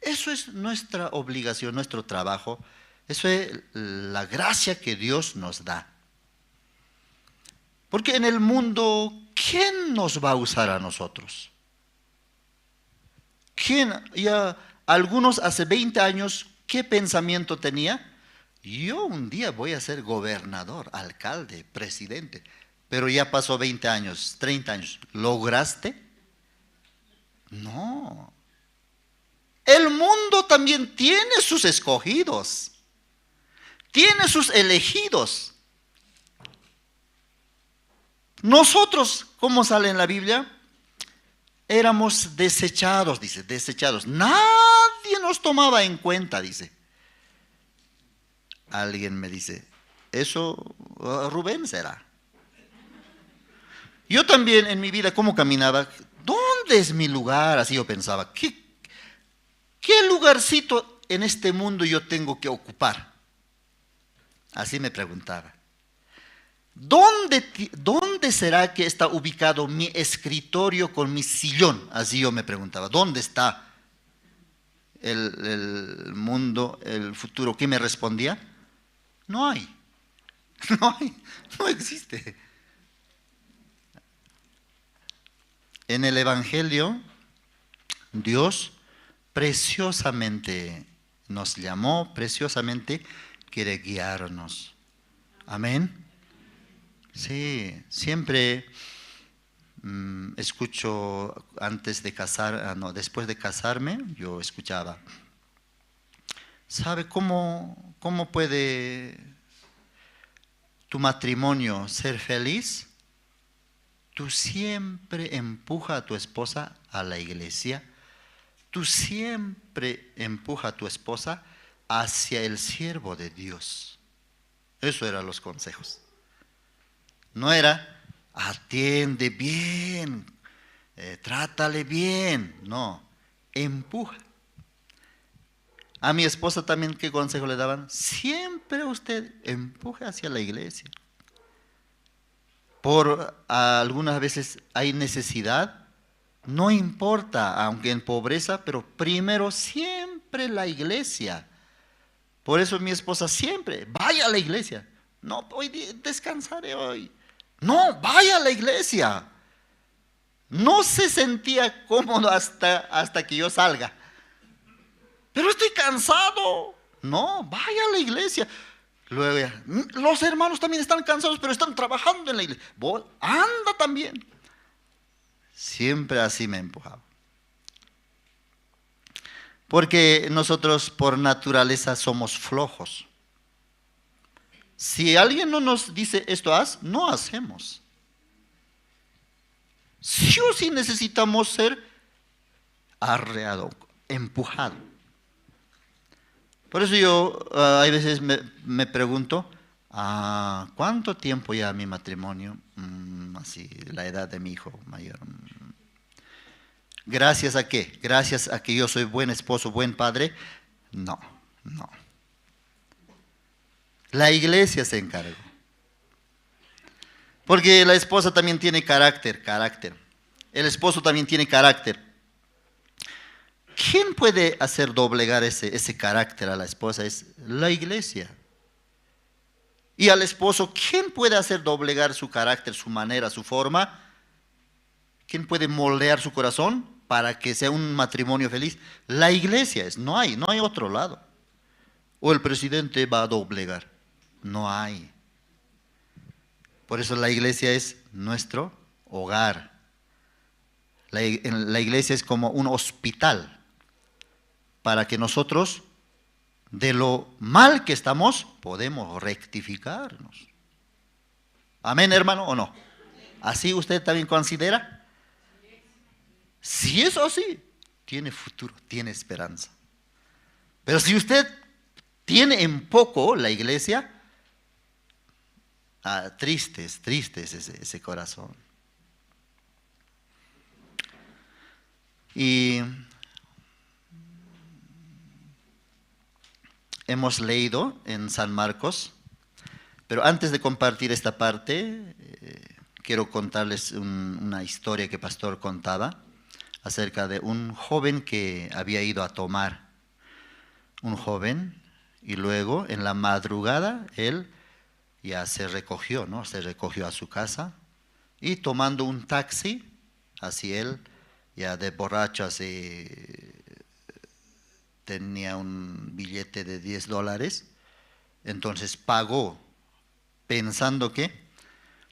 eso es nuestra obligación, nuestro trabajo. Eso es la gracia que Dios nos da. Porque en el mundo, ¿quién nos va a usar a nosotros? ¿Quién? Ya algunos hace 20 años, ¿qué pensamiento tenía? Yo un día voy a ser gobernador, alcalde, presidente. Pero ya pasó 20 años, 30 años. ¿Lograste? No. El mundo también tiene sus escogidos. Tiene sus elegidos. Nosotros, ¿cómo sale en la Biblia? Éramos desechados, dice, desechados. Nadie nos tomaba en cuenta, dice. Alguien me dice, eso Rubén será. Yo también en mi vida, ¿cómo caminaba? ¿Dónde es mi lugar? Así yo pensaba, ¿qué lugarcito en este mundo yo tengo que ocupar? Así me preguntaba. ¿Dónde será que está ubicado mi escritorio con mi sillón? Así yo me preguntaba. ¿Dónde está el mundo, el futuro? ¿Qué me respondía? No hay. No hay. No existe. En el Evangelio, Dios preciosamente nos llamó, preciosamente quiere guiarnos. Amén. Sí, siempre escucho después de casarme, yo escuchaba. ¿Sabe cómo puede tu matrimonio ser feliz? Tú siempre empuja a tu esposa a la iglesia. Tú siempre empuja a tu esposa hacia el siervo de Dios. Eso eran los consejos. No era, atiende bien, trátale bien. No, empuja. A mi esposa también, ¿qué consejo le daban? Siempre usted empuje hacia la iglesia. Algunas veces hay necesidad, no importa, aunque en pobreza, pero primero siempre la iglesia. Por eso mi esposa siempre, vaya a la iglesia. No, hoy descansaré hoy. No, vaya a la iglesia. No se sentía cómodo hasta que yo salga. Pero estoy cansado. No, vaya a la iglesia. Luego ya, los hermanos también están cansados, pero están trabajando en la iglesia. Anda también. Siempre así me empujaba. Porque nosotros por naturaleza somos flojos. Si alguien no nos dice esto haz, no hacemos. Sí o sí necesitamos ser arreado, empujado. Por eso yo hay veces me pregunto, ¿cuánto tiempo ya mi matrimonio? Así, la edad de mi hijo mayor. ¿Gracias a qué? ¿Gracias a que yo soy buen esposo, buen padre? No. La iglesia se encargó. Porque la esposa también tiene carácter. El esposo también tiene carácter. ¿Quién puede hacer doblegar ese carácter a la esposa? Es la iglesia. Y al esposo, ¿quién puede hacer doblegar su carácter, su manera, su forma? ¿Quién puede moldear su corazón para que sea un matrimonio feliz? La iglesia es, no hay otro lado. O el presidente va a doblegar. No hay. Por eso la iglesia es nuestro hogar. La iglesia es como un hospital para que nosotros, de lo mal que estamos, podemos rectificarnos. ¿Amén, hermano, o no? ¿Así usted también considera? Si es así, tiene futuro, tiene esperanza. Pero si usted tiene en poco la iglesia, triste es ese corazón. Y hemos leído en San Marcos, pero antes de compartir esta parte, quiero contarles una historia que pastor contaba acerca de un joven que había ido a tomar. Un joven, y luego en la madrugada él ya se recogió, ¿no? Se recogió a su casa y tomando un taxi, así él, ya de borracho, así tenía un billete de $10, entonces pagó pensando que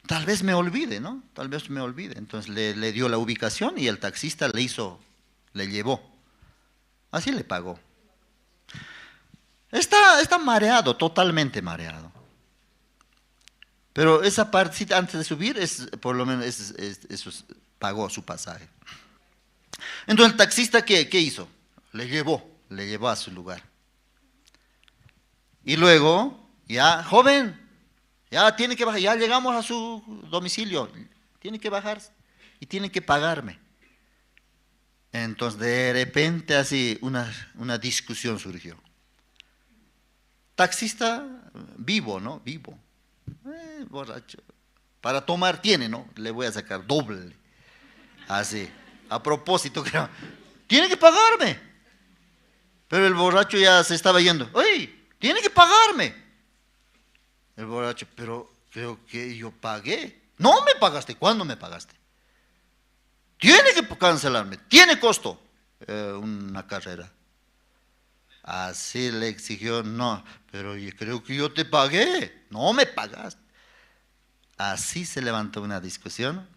tal vez me olvide, ¿no? Tal vez me olvide. Entonces le dio la ubicación y el taxista le llevó. Así le pagó. Está mareado, totalmente mareado. Pero esa partecita antes de subir, por lo menos eso pagó su pasaje. Entonces el taxista, ¿qué hizo? Le llevó a su lugar. Y luego, ya, joven, ya tiene que bajar, ya llegamos a su domicilio, tiene que bajar y tiene que pagarme. Entonces de repente así una discusión surgió. Taxista vivo, ¿no? Vivo. Borracho. Para tomar tiene, ¿no? Le voy a sacar doble. Así. A propósito, creo. Tiene que pagarme. Pero el borracho ya se estaba yendo. ¡Oye! Tiene que pagarme. El borracho, pero creo que yo pagué. No me pagaste. ¿Cuándo me pagaste? Tiene que cancelarme. Tiene costo una carrera. Así le exigió. No, pero yo creo que yo te pagué. No me pagaste. Así se levantó una discusión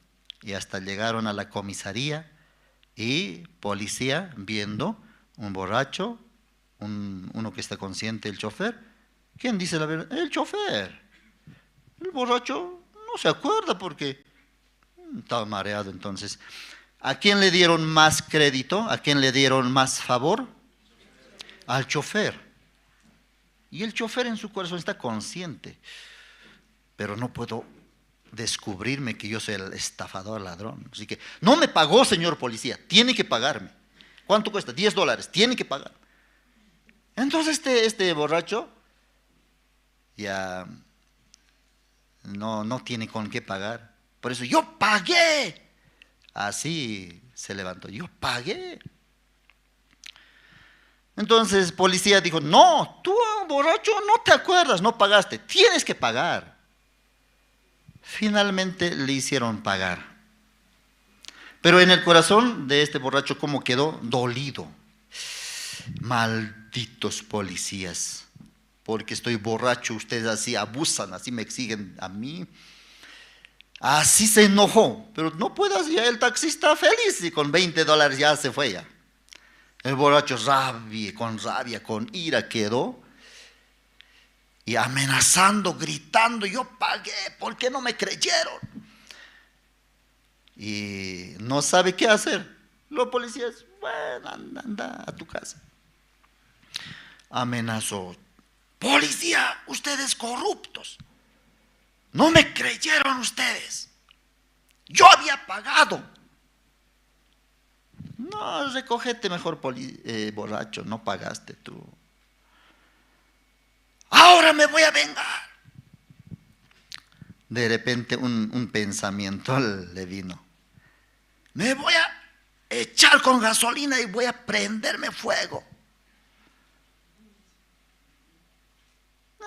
y hasta llegaron a la comisaría y policía viendo un borracho, uno que está consciente, el chofer. ¿Quién dice la verdad? El chofer. El borracho no se acuerda porque estaba mareado. Entonces, ¿a quién le dieron más crédito? ¿A quién le dieron más favor? Al chofer. Y el chofer en su corazón está consciente. Pero no puedo descubrirme que yo soy el estafador, ladrón. Así que, no me pagó, señor policía, tiene que pagarme. ¿Cuánto cuesta? $10, tiene que pagar. Entonces este borracho ya no tiene con qué pagar. Por eso yo pagué. Así se levantó, yo pagué. Entonces policía dijo, no, tú borracho no te acuerdas, no pagaste, tienes que pagar. Finalmente le hicieron pagar. Pero en el corazón de este borracho, ¿cómo quedó? Dolido. Malditos policías, porque estoy borracho, ustedes así abusan, así me exigen a mí. Así se enojó, pero no puede hacer, el taxista feliz y con $20 ya se fue ya. El borracho con rabia, con ira quedó. Y amenazando, gritando, yo pagué, ¿por qué no me creyeron? Y no sabe qué hacer. Los policías, bueno, anda a tu casa. Amenazó, policía, ustedes corruptos. No me creyeron ustedes. Yo había pagado. No, recógete mejor, borracho, no pagaste tú. Ahora me voy a vengar. De repente un pensamiento le vino. Me voy a echar con gasolina y voy a prenderme fuego.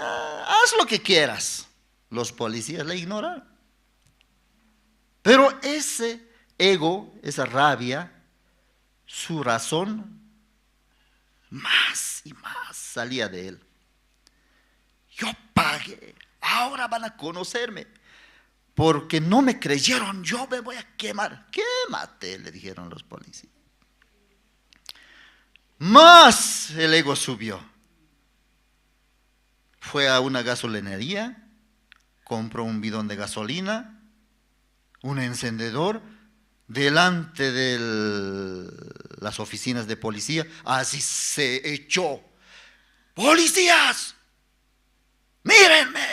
Haz lo que quieras. Los policías le ignoraron. Pero ese ego, esa rabia, su razón, más y más salía de él. Yo pagué, ahora van a conocerme, porque no me creyeron, yo me voy a quemar. Quémate, le dijeron los policías. Más el ego subió. Fue a una gasolinería, compró un bidón de gasolina, un encendedor, delante de las oficinas de policía, así se echó. ¡Policías! ¡Mírenme!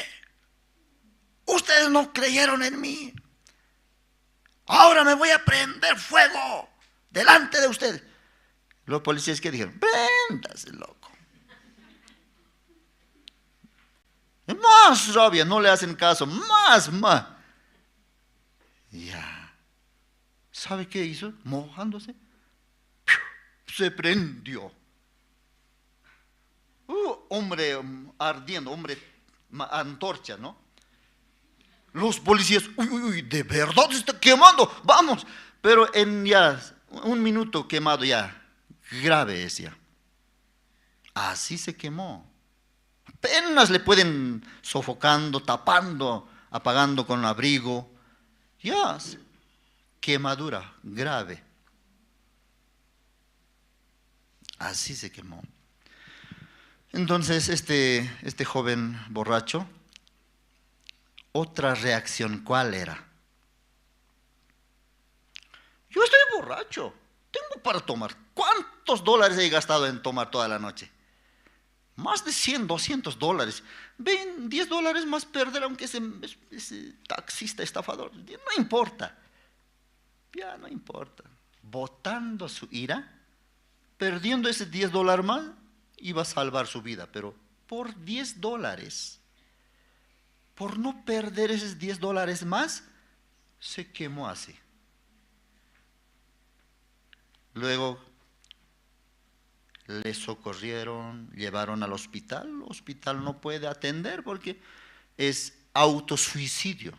Ustedes no creyeron en mí. Ahora me voy a prender fuego delante de ustedes. Los policías que dijeron, préndase, loco. Más rabia, no le hacen caso, más. Ya. ¿Sabe qué hizo? Mojándose. Se prendió. Hombre ardiendo, hombre antorcha, ¿no? Los policías, uy, de verdad se está quemando, vamos. Pero en ya 1 minuto quemado ya, grave es ya. Así se quemó. Apenas le pueden sofocando, tapando, apagando con abrigo. Ya, quemadura grave. Así se quemó. Entonces este joven borracho, otra reacción, ¿cuál era? Yo estoy borracho, tengo para tomar. ¿Cuántos dólares he gastado en tomar toda la noche? Más de 100, 200 dólares. Ven, 10 dólares más perder, aunque ese taxista estafador. No importa. Ya no importa. Botando su ira, perdiendo ese 10 dólares más, iba a salvar su vida. Pero por 10 dólares, por no perder esos 10 dólares más, se quemó así. Luego le socorrieron, llevaron al hospital. El hospital no puede atender porque es autosuicidio.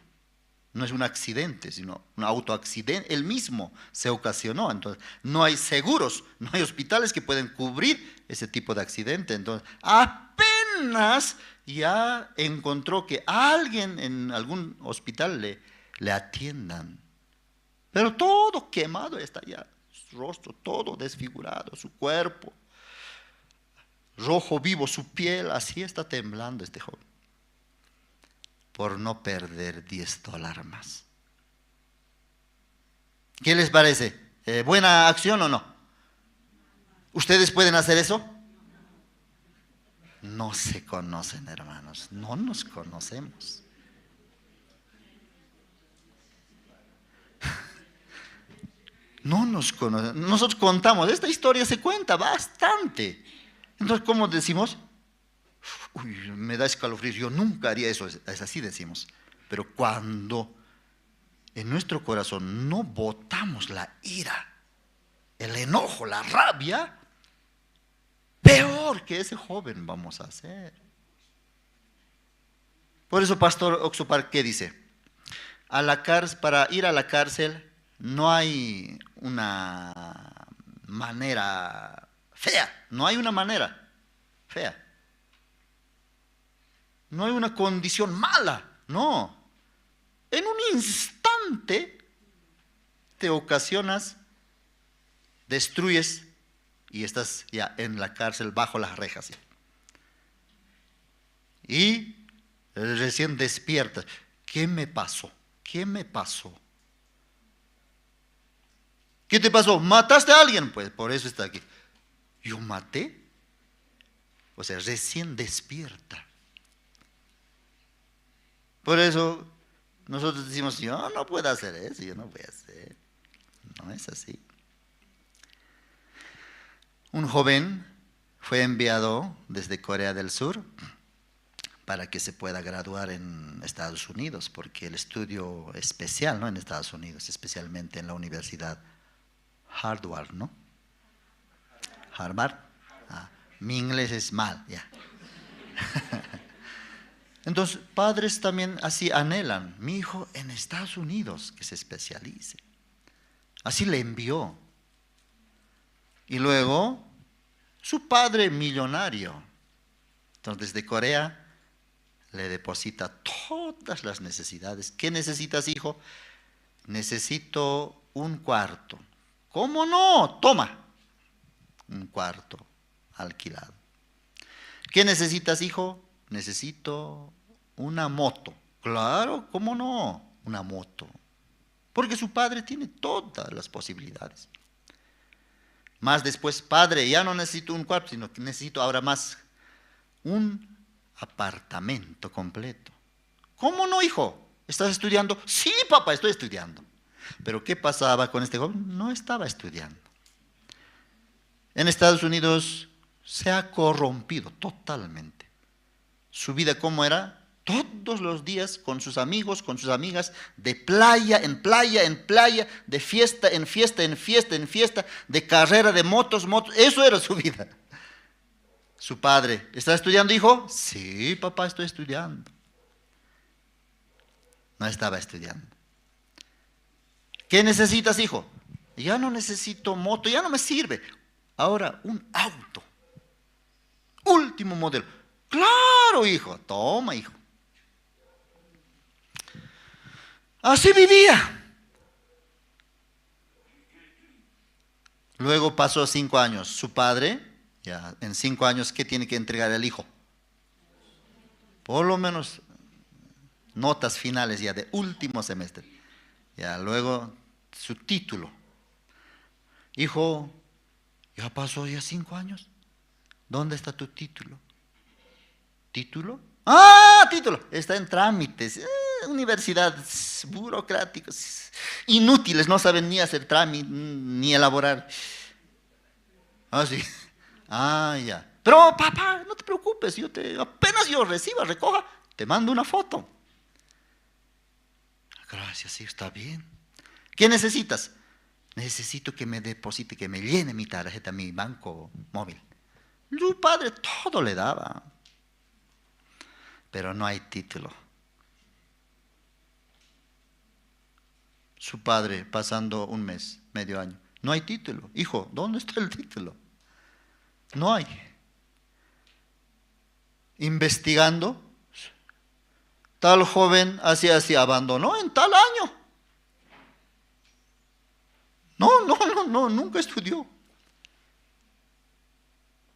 No es un accidente, sino un autoaccidente. Él mismo se ocasionó. Entonces, no hay seguros, no hay hospitales que pueden cubrir ese tipo de accidente. Entonces, apenas ya encontró que alguien en algún hospital le atiendan. Pero todo quemado está ya. Su rostro todo desfigurado, su cuerpo rojo vivo, su piel, así está temblando este joven. Por no perder 10 dólares más. ¿Qué les parece? ¿Buena acción o no? ¿Ustedes pueden hacer eso? No se conocen, hermanos. No nos conocemos. No nos conocemos. Nosotros contamos, esta historia se cuenta bastante. Entonces, ¿cómo decimos? Uy, me da escalofríos, yo nunca haría eso, es así decimos. Pero cuando en nuestro corazón no botamos la ira, el enojo, la rabia, peor que ese joven vamos a hacer. Por eso, Pastor Oxopar, ¿qué dice? Para ir a la cárcel no hay una manera fea, no hay una manera fea. No hay una condición mala, no. En un instante te ocasionas, destruyes y estás ya en la cárcel bajo las rejas. Y recién despiertas. ¿Qué me pasó? ¿Qué me pasó? ¿Qué te pasó? ¿Mataste a alguien? Pues por eso está aquí. ¿Yo maté? O sea, recién despierta. Por eso nosotros decimos, yo no puedo hacer eso, yo no voy a hacer. No es así. Un joven fue enviado desde Corea del Sur para que se pueda graduar en Estados Unidos, porque el estudio especial, ¿no?, en Estados Unidos, especialmente en la Universidad Harvard, ¿no? Harvard. Mi inglés es mal, ya. Entonces, padres también así anhelan, mi hijo en Estados Unidos, que se especialice. Así le envió. Y luego, su padre millonario. Entonces, desde Corea, le deposita todas las necesidades. ¿Qué necesitas, hijo? Necesito un cuarto. ¿Cómo no? Toma. Un cuarto alquilado. ¿Qué necesitas, hijo? Necesito una moto. Claro, ¿cómo no? Una moto. Porque su padre tiene todas las posibilidades. Más después, padre, ya no necesito un cuarto, sino que necesito ahora más un apartamento completo. ¿Cómo no, hijo? ¿Estás estudiando? Sí, papá, estoy estudiando. Pero ¿qué pasaba con este joven? No estaba estudiando. En Estados Unidos se ha corrompido totalmente. Su vida, ¿cómo era? Todos los días con sus amigos, con sus amigas, de playa en playa en playa, de fiesta en fiesta en fiesta en fiesta, de carrera de motos. Eso era su vida. Su padre, ¿está estudiando, hijo? Sí, papá, estoy estudiando. No estaba estudiando. ¿Qué necesitas, hijo? Ya no necesito moto, ya no me sirve. Ahora, un auto. Último modelo. Claro, hijo. Toma, hijo. Así vivía. Luego pasó 5 años. Su padre, ya en 5 años, ¿qué tiene que entregar al hijo? Por lo menos notas finales ya de último semestre. Ya luego su título. Hijo, ya pasó ya 5 años. ¿Dónde está tu título? ¿Título? ¡Ah, título! Está en trámites. Universidades burocráticas, inútiles, no saben ni hacer trámite, ni elaborar. Ah, sí. Ah, ya. Pero papá, no te preocupes, apenas yo reciba, recoja, te mando una foto. Gracias, sí, está bien. ¿Qué necesitas? Necesito que me deposite, que me llene mi tarjeta, mi banco móvil. Su padre todo le daba, pero no hay título. Su padre pasando un mes, medio año. No hay título. Hijo, ¿dónde está el título? No hay. Investigando, tal joven así abandonó en tal año. No, nunca estudió.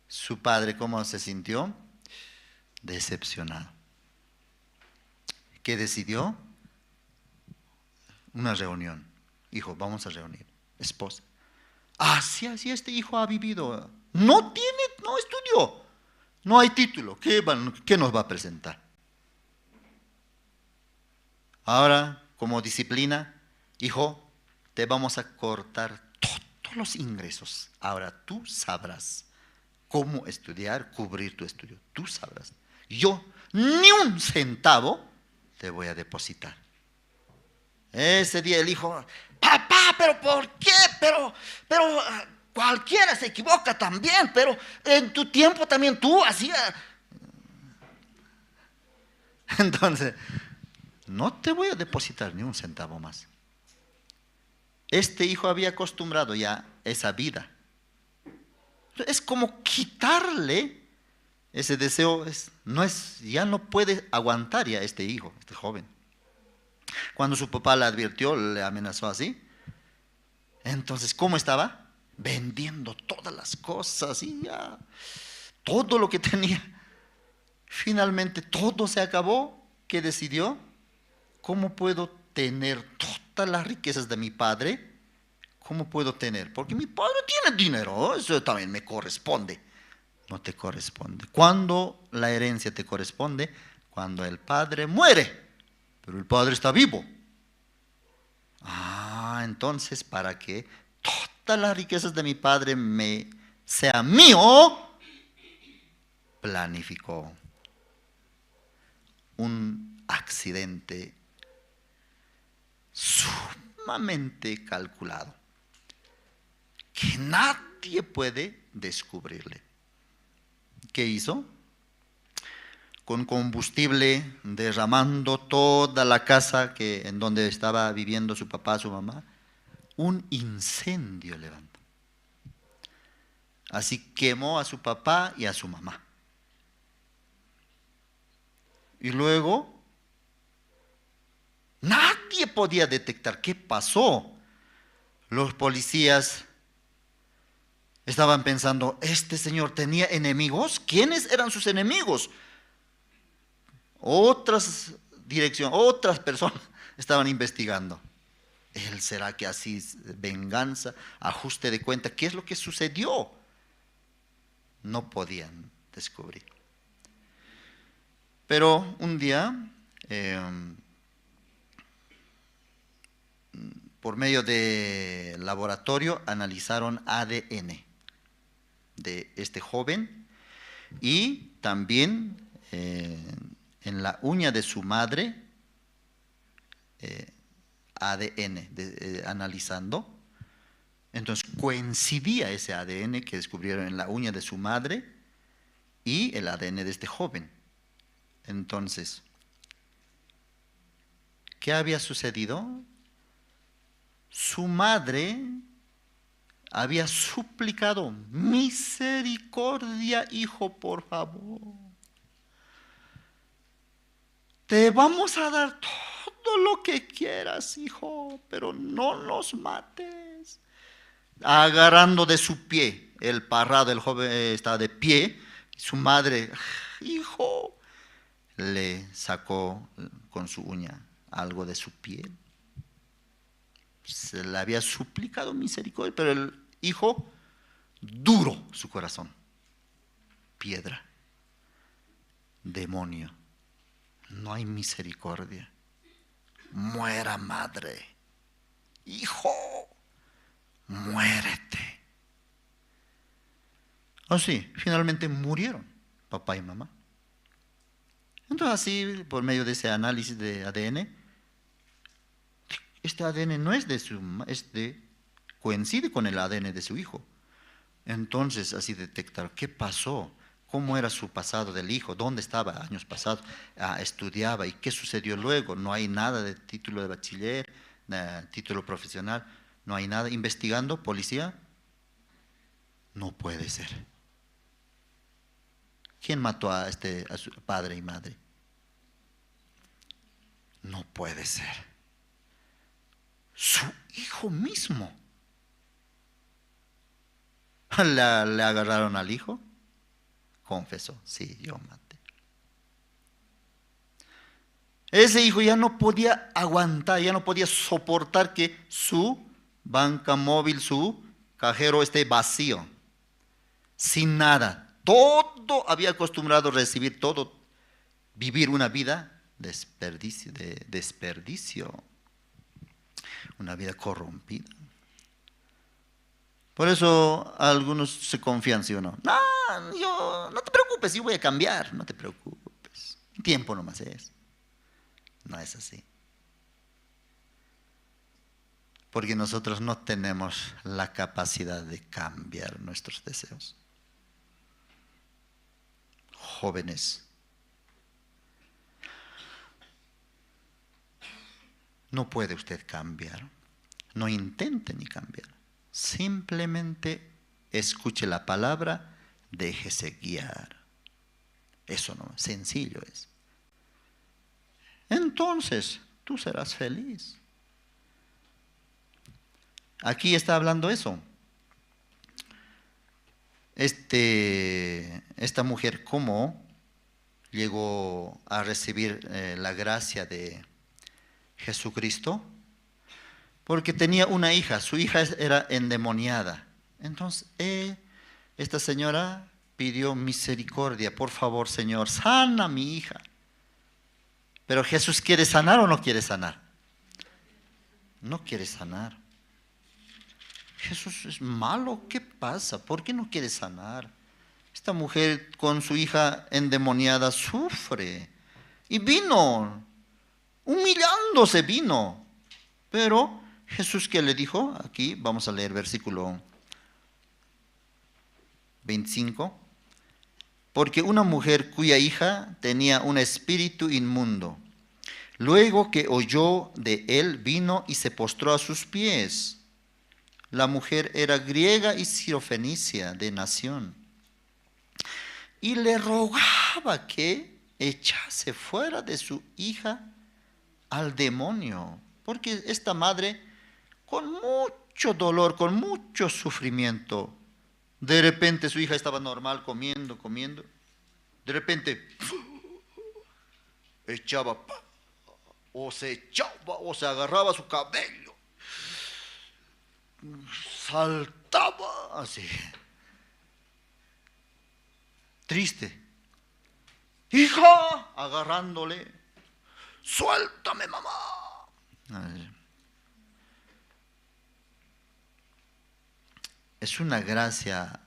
Su padre, ¿cómo se sintió? Decepcionado. ¿Qué decidió? Una reunión. Hijo, vamos a reunir. Esposa. Así este hijo ha vivido. No estudió. No hay título. ¿Qué nos va a presentar? Ahora, como disciplina, hijo, te vamos a cortar todos los ingresos. Ahora tú sabrás cómo estudiar, cubrir tu estudio. Tú sabrás. Yo ni un centavo te voy a depositar. Ese día el hijo, papá, ¿pero por qué? Pero cualquiera se equivoca también, pero en tu tiempo también tú hacías. Entonces, no te voy a depositar ni un centavo más. Este hijo había acostumbrado ya esa vida. Es como quitarle ese deseo, ya no puede aguantar ya este hijo, este joven. Cuando su papá le advirtió, le amenazó así. Entonces, ¿cómo estaba? Vendiendo todas las cosas y ya, todo lo que tenía. Finalmente todo se acabó. ¿Qué decidió? ¿Cómo puedo tener todas las riquezas de mi padre? ¿Cómo puedo tener? Porque mi padre tiene dinero, eso también me corresponde. No te corresponde. ¿Cuándo la herencia te corresponde? Cuando el padre muere, pero el padre está vivo. Entonces, para que todas las riquezas de mi padre me sea mío, planificó un accidente sumamente calculado que nadie puede descubrirle. ¿Qué hizo? Con combustible, derramando toda la casa en donde estaba viviendo su papá, su mamá, un incendio levantó. Así quemó a su papá y a su mamá. Y luego, nadie podía detectar qué pasó. Los policías estaban pensando, ¿este señor tenía enemigos? ¿Quiénes eran sus enemigos? Otras personas estaban investigando. ¿Él será que así venganza, ajuste de cuenta? ¿Qué es lo que sucedió? No podían descubrir. Pero un día, por medio de laboratorio, analizaron ADN de este joven y también en la uña de su madre, ADN, analizando. Entonces coincidía ese ADN que descubrieron en la uña de su madre y el ADN de este joven. Entonces, ¿qué había sucedido? Su madre había suplicado: misericordia, hijo, por favor. Te vamos a dar todo lo que quieras, hijo, pero no nos mates. Agarrando de su pie, el parrado, el joven estaba de pie, su madre, hijo, le sacó con su uña algo de su piel. Se le había suplicado misericordia, pero el hijo, duro su corazón, piedra, demonio, no hay misericordia. Muera, madre, hijo, muérete. Así, finalmente murieron papá y mamá. Entonces así, por medio de ese análisis de ADN, este ADN no es de su, coincide con el ADN de su hijo. Entonces así detectar qué pasó, cómo era su pasado del hijo, dónde estaba años pasados, estudiaba y qué sucedió luego. No hay nada de título de bachiller, título profesional, no hay nada. Investigando, policía, no puede ser. ¿Quién mató a su padre y madre? No puede ser. Su hijo mismo. Le agarraron al hijo, confesó: sí, yo maté. Ese hijo ya no podía aguantar, ya no podía soportar que su banca móvil, su cajero esté vacío, sin nada. Todo había acostumbrado a recibir todo, vivir una vida de desperdicio, una vida corrompida. Por eso algunos se confían, ¿sí o no? No, no te preocupes, yo voy a cambiar, no te preocupes, un tiempo nomás es. No es así. Porque nosotros no tenemos la capacidad de cambiar nuestros deseos. Jóvenes, no puede usted cambiar, no intente ni cambiar, simplemente escuche la palabra, déjese guiar. Eso no, sencillo es. Entonces tú serás feliz. Aquí está hablando eso. Esta mujer, ¿cómo llegó a recibir la gracia de Jesucristo? Porque tenía una hija, su hija era endemoniada. Entonces, esta señora pidió misericordia: por favor, Señor, sana a mi hija. Pero Jesús, ¿quiere sanar o no quiere sanar? No quiere sanar. Jesús es malo, ¿qué pasa? ¿Por qué no quiere sanar? Esta mujer con su hija endemoniada sufre. Y vino, humillándose vino. Pero Jesús, ¿qué le dijo? Aquí vamos a leer versículo 25. Porque una mujer cuya hija tenía un espíritu inmundo, luego que oyó de él, vino y se postró a sus pies. La mujer era griega y sirofenicia de nación, y le rogaba que echase fuera de su hija al demonio, porque esta madre, con mucho dolor, con mucho sufrimiento, de repente su hija estaba normal, comiendo, de repente echaba, o se agarraba su cabello, saltaba así, triste. Hija, agarrándole, suéltame, mamá. Es una gracia,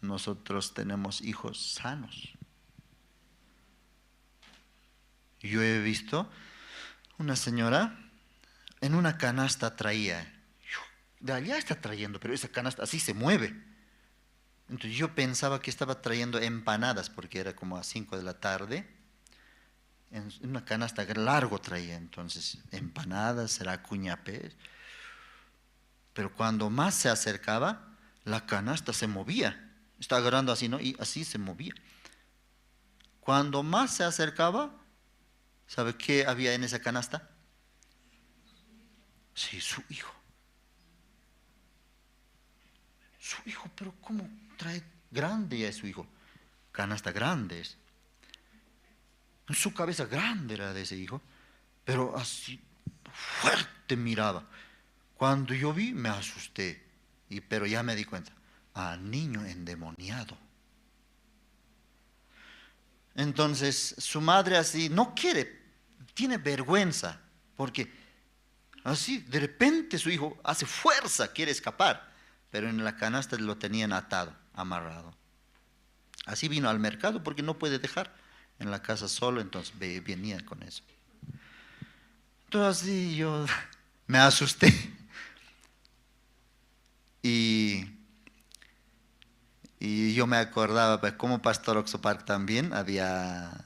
nosotros tenemos hijos sanos. Yo he visto una señora en una canasta traía, de allá está trayendo, pero esa canasta así se mueve. Entonces yo pensaba que estaba trayendo empanadas, porque era como a 5 de la tarde. En una canasta largo traía, entonces empanadas, será cuñapés. Pero cuando más se acercaba, la canasta se movía. Está agarrando así, ¿no? Y así se movía. Cuando más se acercaba, ¿sabe qué había en esa canasta? Sí, su hijo. Su hijo, pero ¿cómo trae grande ya su hijo? Canasta grande es. Su cabeza grande era de ese hijo, pero así fuerte miraba. Cuando yo vi, me asusté, pero ya me di cuenta. Niño endemoniado. Entonces, su madre así no quiere, tiene vergüenza, porque así de repente su hijo hace fuerza, quiere escapar, pero en la canasta lo tenían atado, amarrado. Así vino al mercado porque no puede dejar en la casa solo, entonces venía con eso. Entonces así yo me asusté. Y yo me acordaba, pues, como Pastor Oxopark también había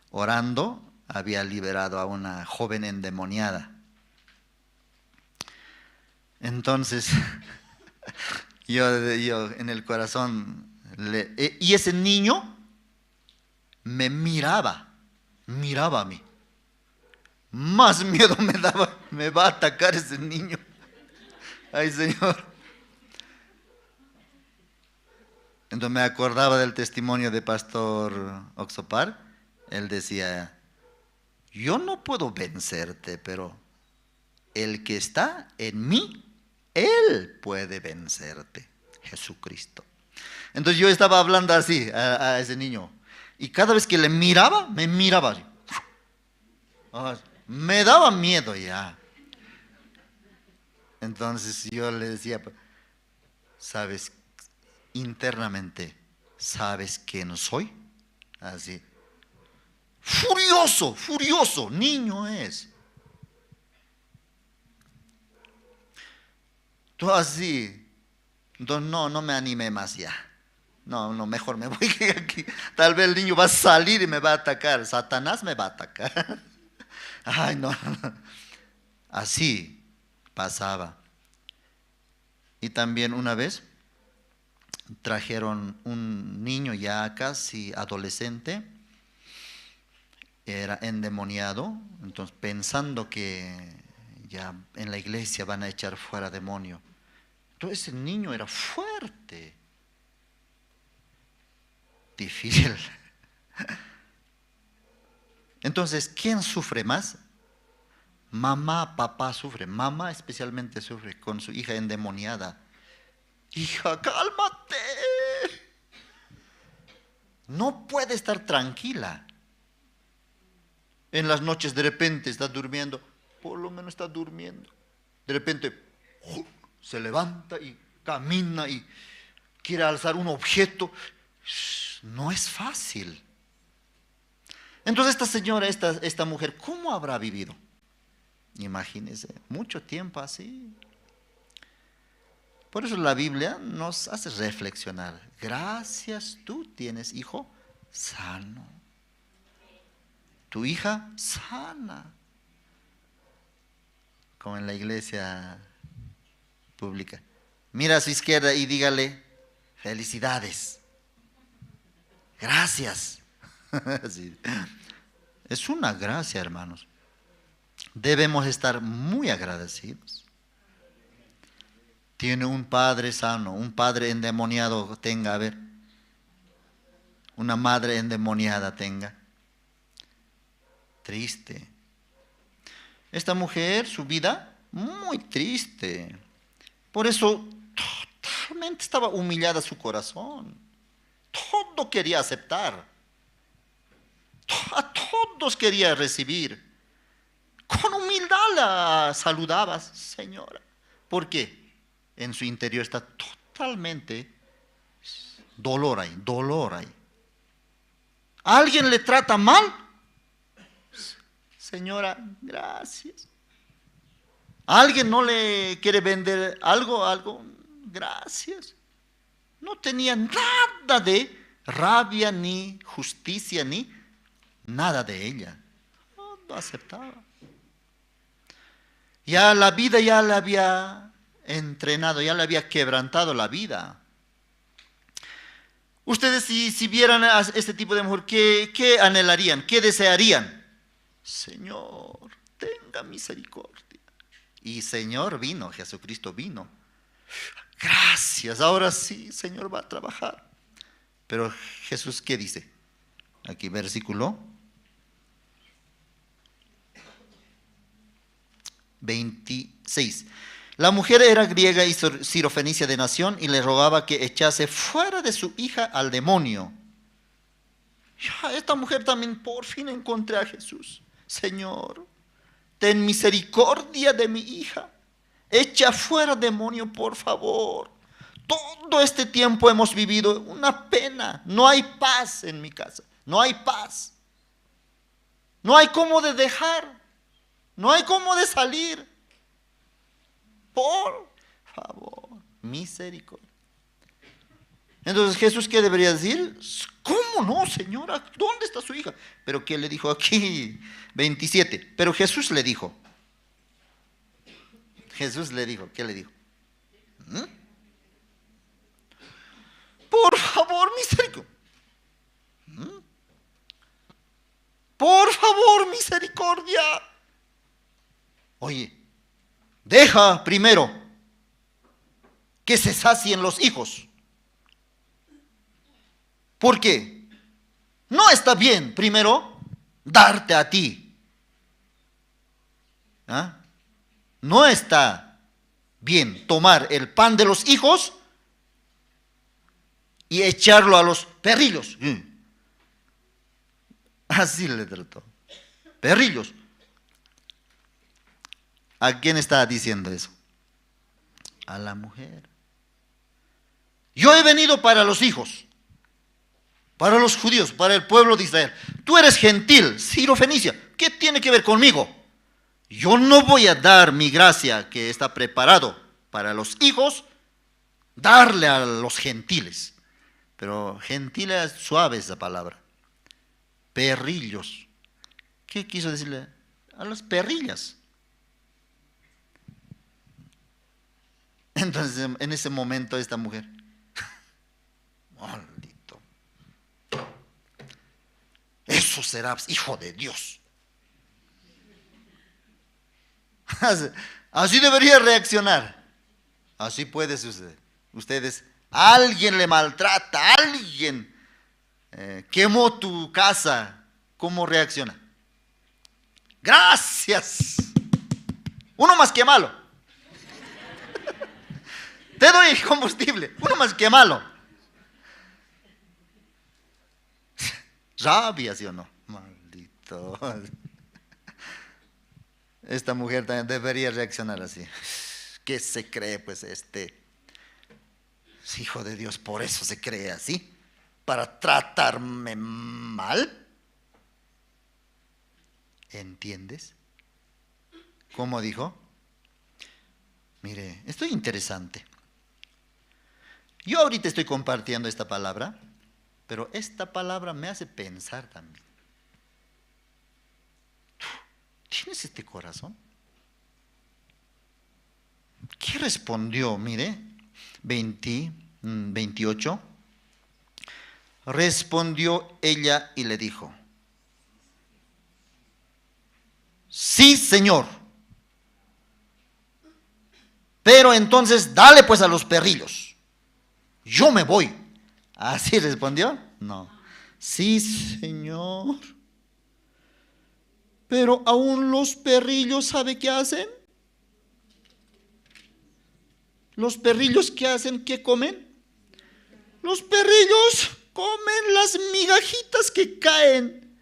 orando, había liberado a una joven endemoniada. Entonces, yo en el corazón, y ese niño me miraba a mí. Más miedo me daba, me va a atacar ese niño. Ay, Señor. Entonces me acordaba del testimonio de Pastor Oxopar. Él decía, yo no puedo vencerte, pero el que está en mí, Él puede vencerte, Jesucristo. Entonces yo estaba hablando así a ese niño. Y cada vez que le miraba, me miraba así. Me daba miedo ya. Entonces yo le decía, ¿sabes? Internamente, ¿sabes quién soy? Así. Furioso, niño es. Tú así. Entonces no me animé más ya. No, mejor me voy aquí. Tal vez el niño va a salir y me va a atacar. Satanás me va a atacar. Ay, no. Así pasaba. Y también una vez trajeron un niño ya casi adolescente, era endemoniado, entonces pensando que ya en la iglesia van a echar fuera demonio. Entonces ese niño era fuerte, difícil. Entonces, ¿quién sufre más? Mamá, papá sufre. Mamá especialmente sufre con su hija endemoniada. Hija, cálmate. No puede estar tranquila. En las noches de repente está durmiendo, por lo menos está durmiendo. De repente se levanta y camina y quiere alzar un objeto. No es fácil. Entonces esta señora, esta mujer, ¿cómo habrá vivido? Imagínense, mucho tiempo así. Por eso la Biblia nos hace reflexionar. Gracias, tú tienes hijo sano. Tu hija sana. Como en la iglesia pública. Mira a su izquierda y dígale, felicidades. Gracias. Sí. Es una gracia, hermanos. Debemos estar muy agradecidos. Tiene un padre sano, un padre endemoniado tenga, a ver. Una madre endemoniada tenga. Triste. Esta mujer, su vida, muy triste. Por eso, totalmente estaba humillada su corazón. Todo quería aceptar. A todos quería recibir. Con humildad la saludabas, señora. ¿Por qué? En su interior está totalmente dolor ahí. ¿Alguien le trata mal? señora, gracias. ¿Alguien no le quiere vender algo? Gracias. No tenía nada de rabia, ni justicia, ni nada de ella. No aceptaba. Ya la vida ya le había entrenado, ya le había quebrantado la vida. Ustedes si vieran a este tipo de mujer, ¿qué anhelarían? ¿Qué desearían? Señor, tenga misericordia. Y Señor vino, Jesucristo vino. Gracias, ahora sí, Señor va a trabajar. Pero Jesús, ¿qué dice? Aquí versículo 26. La mujer era griega y sirofenicia de nación y le rogaba que echase fuera de su hija al demonio. Ya, esta mujer también por fin encontré a Jesús. Señor, ten misericordia de mi hija. Echa fuera demonio, por favor. Todo este tiempo hemos vivido una pena. No hay paz en mi casa. No hay paz. No hay cómo de dejar. No hay cómo de salir. Por favor, misericordia. Entonces Jesús, ¿qué debería decir? ¿Cómo no, señora? ¿Dónde está su hija? Pero ¿qué le dijo aquí? 27. Pero Jesús le dijo. Jesús le dijo, ¿qué le dijo? Por favor, misericordia. Por favor, misericordia. Oye, deja primero que se sacien los hijos. ¿Por qué? No está bien primero darte a ti. ¿Ah? No está bien tomar el pan de los hijos y echarlo a los perrillos. Así le trató. Perrillos. ¿A quién está diciendo eso? A la mujer. Yo he venido para los hijos, para los judíos, para el pueblo de Israel. Tú eres gentil, sirofenicia. ¿Qué tiene que ver conmigo? Yo no voy a dar mi gracia que está preparado para los hijos, darle a los gentiles. Pero gentil es suave esa palabra. Perrillos. ¿Qué quiso decirle? A las perrillas. Entonces, en ese momento, esta mujer, maldito, eso será hijo de Dios. Así debería reaccionar. Así puede suceder. Ustedes, alguien le maltrata, alguien quemó tu casa, ¿cómo reacciona? Gracias. Uno más que malo. Te doy combustible, uno más que malo. Rabia, ¿sí o no? Maldito. Esta mujer también debería reaccionar así. ¿Qué se cree pues hijo de Dios? Por eso se cree así, para tratarme mal. ¿Entiendes? ¿Cómo dijo? Mire, esto es interesante. Yo ahorita estoy compartiendo esta palabra, pero esta palabra me hace pensar también. ¿Tienes este corazón? ¿Qué respondió? Mire, 28. Respondió ella y le dijo: sí, Señor. Pero entonces dale pues a los perrillos. Yo me voy. ¿Así respondió? No. Sí, Señor. Pero aún los perrillos, ¿sabe qué hacen? ¿Los perrillos qué hacen? ¿Qué comen? Los perrillos comen las migajitas que caen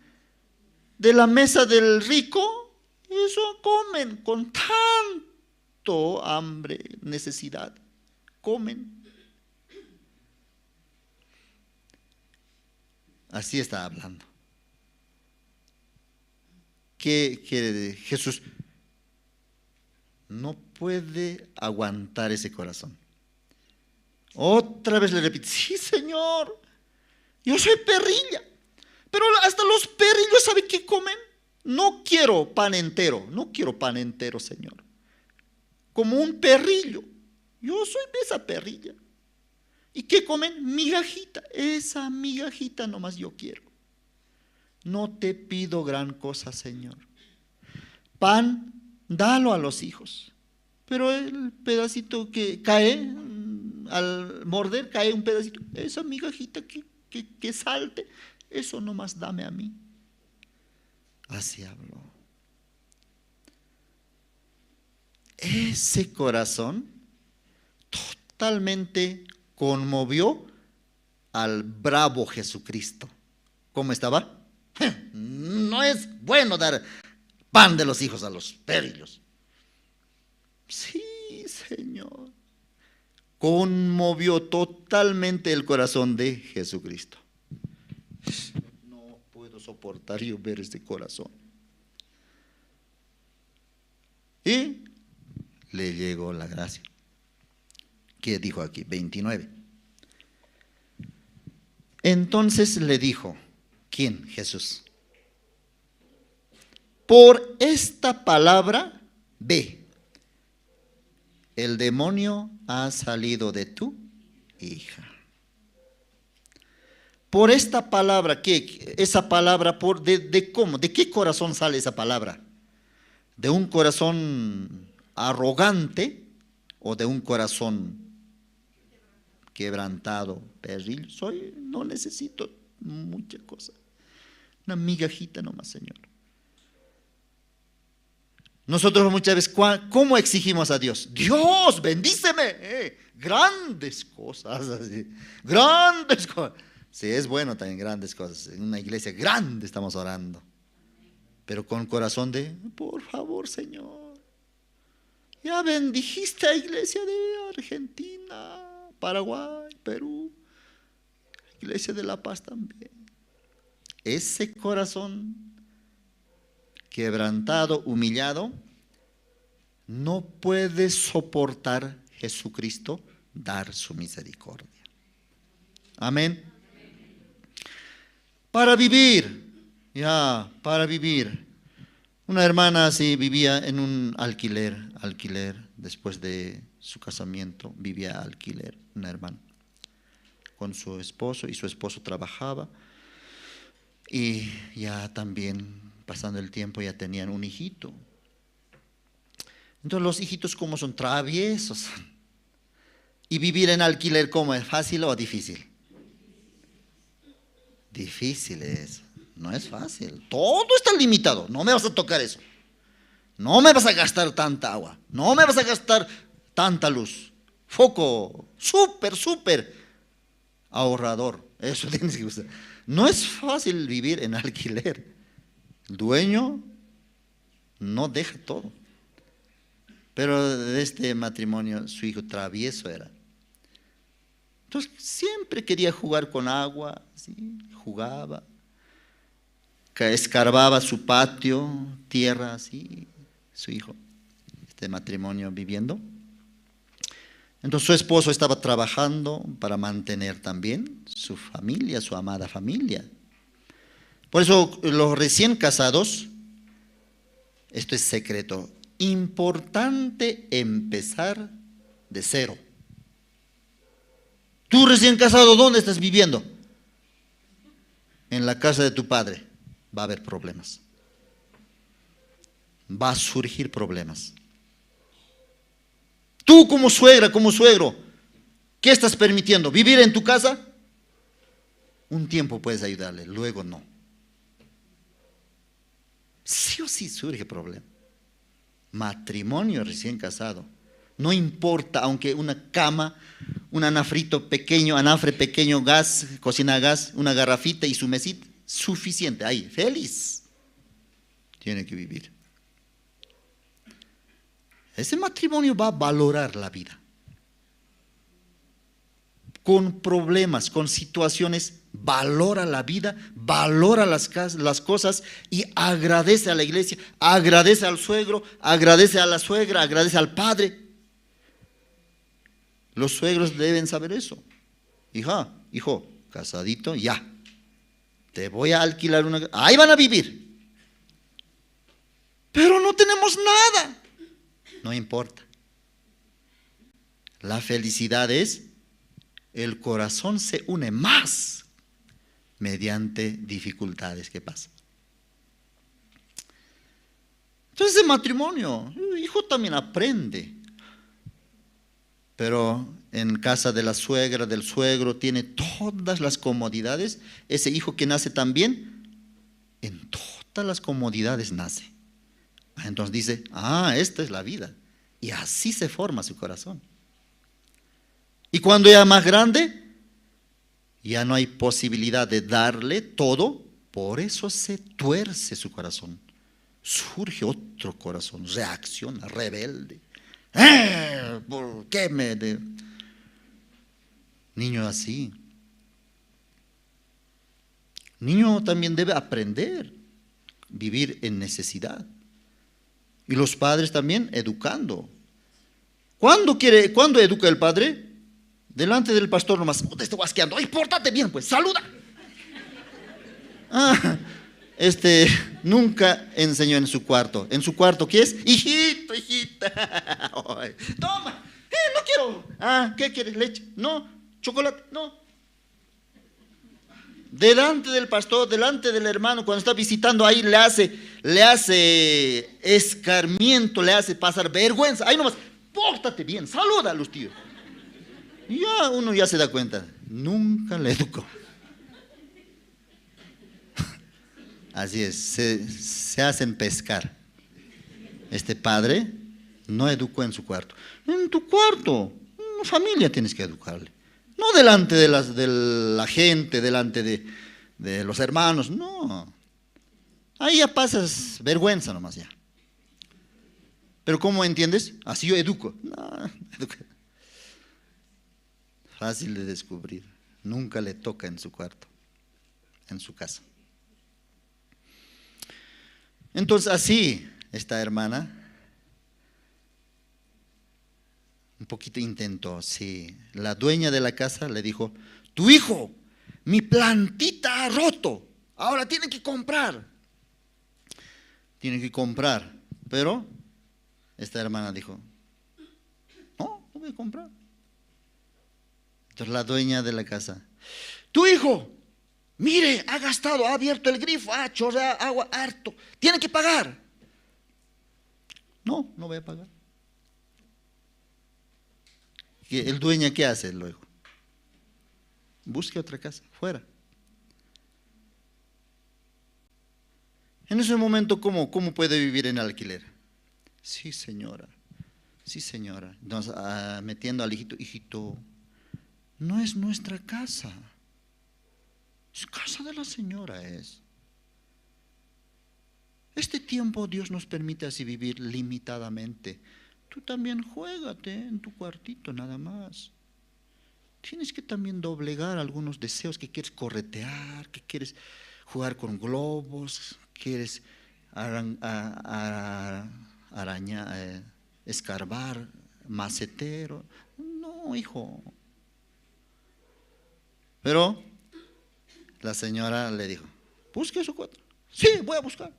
de la mesa del rico. Eso comen con tanto hambre, necesidad. Comen. Así está hablando. que Jesús no puede aguantar ese corazón. Otra vez le repite, sí, Señor, yo soy perrilla, pero hasta los perrillos, ¿sabe qué comen? No quiero pan entero, Señor. Como un perrillo, yo soy de esa perrilla. ¿Y qué comen? Migajita, esa migajita nomás yo quiero. No te pido gran cosa, Señor. Pan, dalo a los hijos. Pero el pedacito que cae, al morder cae un pedacito, esa migajita que salte, eso nomás dame a mí. Así habló. Ese corazón totalmente conmovió al bravo Jesucristo. ¿Cómo estaba? No es bueno dar pan de los hijos a los perrillos. Sí, Señor. Conmovió totalmente el corazón de Jesucristo. No puedo soportar yo ver este corazón. Y le llegó la gracia. ¿Qué dijo aquí? 29. Entonces le dijo, ¿quién? Jesús. Por esta palabra, ve, el demonio ha salido de tu hija. Por esta palabra, ¿qué? Esa palabra, ¿de cómo? ¿De qué corazón sale esa palabra? ¿De un corazón arrogante o de un corazón quebrantado, perrillo? No necesito mucha cosa. Una migajita nomás, Señor. Nosotros muchas veces, ¿cómo exigimos a Dios? Dios, bendíceme. Grandes cosas. Así, grandes cosas. Sí, es bueno también grandes cosas. En una iglesia grande estamos orando. Pero con corazón de, por favor, Señor. Ya bendijiste a la iglesia de Argentina, Paraguay, Perú, iglesia de La Paz también. Ese corazón quebrantado, humillado, no puede soportar Jesucristo dar su misericordia. Amén. Para vivir, una hermana así vivía en un alquiler, después de su casamiento, vivía alquiler, una hermana, con su esposo, y su esposo trabajaba, y ya también, pasando el tiempo, ya tenían un hijito. Entonces los hijitos, ¿cómo son? Traviesos. Y vivir en alquiler, ¿cómo es? ¿Fácil o difícil? Difícil es, no es fácil. Todo está limitado, no me vas a tocar eso. No me vas a gastar tanta agua, no me vas a gastar tanta luz. Foco, súper ahorrador, eso tienes que usar. No es fácil vivir en alquiler. El dueño no deja todo. Pero de este matrimonio, su hijo travieso era. Entonces siempre quería jugar con agua, ¿sí? Jugaba, escarbaba su patio, tierra, así, su hijo, este matrimonio viviendo. Entonces su esposo estaba trabajando para mantener también su familia, su amada familia. Por eso los recién casados, esto es secreto, importante empezar de cero. Tú recién casado, ¿dónde estás viviendo? En la casa de tu padre. Va a haber problemas. Va a surgir problemas. Tú como suegra, como suegro, ¿qué estás permitiendo? ¿Vivir en tu casa? Un tiempo puedes ayudarle, luego no. Sí o sí surge problema. Matrimonio recién casado. No importa, aunque una cama, un anafre pequeño, gas, cocina a gas, una garrafita y su mesita, suficiente, ahí, feliz. Tiene que vivir. Ese matrimonio va a valorar la vida. Con problemas, con situaciones, valora la vida, valora las cosas y agradece a la iglesia, agradece al suegro, agradece a la suegra, agradece al padre. Los suegros deben saber eso. Hija, hijo, casadito, ya. Te voy a alquilar una casa. Ahí van a vivir. Pero no tenemos nada. No importa. La felicidad es, el corazón se une más mediante dificultades que pasan. Entonces el matrimonio, el hijo también aprende. Pero en casa de la suegra, del suegro, tiene todas las comodidades. Ese hijo que nace también, en todas las comodidades nace. Entonces dice, esta es la vida. Y así se forma su corazón. Y cuando ya más grande, ya no hay posibilidad de darle todo, por eso se tuerce su corazón. Surge otro corazón, reacciona, rebelde. ¿Por qué Niño así. Niño también debe aprender, vivir en necesidad. Y los padres también educando. ¿Cuándo educa el padre? Delante del pastor nomás, te estoy guasqueando. ¡Ay, pórtate bien, pues! ¡Saluda! Nunca enseñó en su cuarto. ¿En su cuarto qué es? Hijito, hijita. Toma. No quiero. ¿Qué quieres? ¿Leche? No. ¿Chocolate? No. Delante del pastor, delante del hermano, cuando está visitando ahí, le hace escarmiento, le hace pasar vergüenza. Ahí nomás, pórtate bien, saluda a los tíos. Y ya uno ya se da cuenta, nunca le educó. Así es, se hacen pescar. Este padre no educó en su cuarto. En tu cuarto, en la familia tienes que educarle. No delante de la gente, delante de los hermanos, no. Ahí ya pasas vergüenza nomás ya. Pero ¿cómo entiendes? Así yo educo. No, fácil de descubrir. Nunca le toca en su cuarto, en su casa. Entonces así, esta hermana, un poquito intentó, sí. La dueña de la casa le dijo, tu hijo, mi plantita ha roto, ahora tiene que comprar. Tiene que comprar, pero esta hermana dijo, no voy a comprar. Entonces la dueña de la casa, tu hijo, mire, ha gastado, ha abierto el grifo, ha chorreado agua harto, tiene que pagar. No voy a pagar. ¿El dueño qué hace luego? Busque otra casa, fuera. En ese momento, ¿cómo puede vivir en alquiler? Sí, señora. Sí, señora. Entonces, metiendo al hijito, hijito, no es nuestra casa. Es casa de la señora es. Este tiempo Dios nos permite así vivir limitadamente. Tú también juégate en tu cuartito nada más. Tienes que también doblegar algunos deseos que quieres corretear, que quieres jugar con globos, quieres arañar, escarbar, macetero. No, hijo. Pero la señora le dijo, busque su cuarto. Sí, voy a buscar.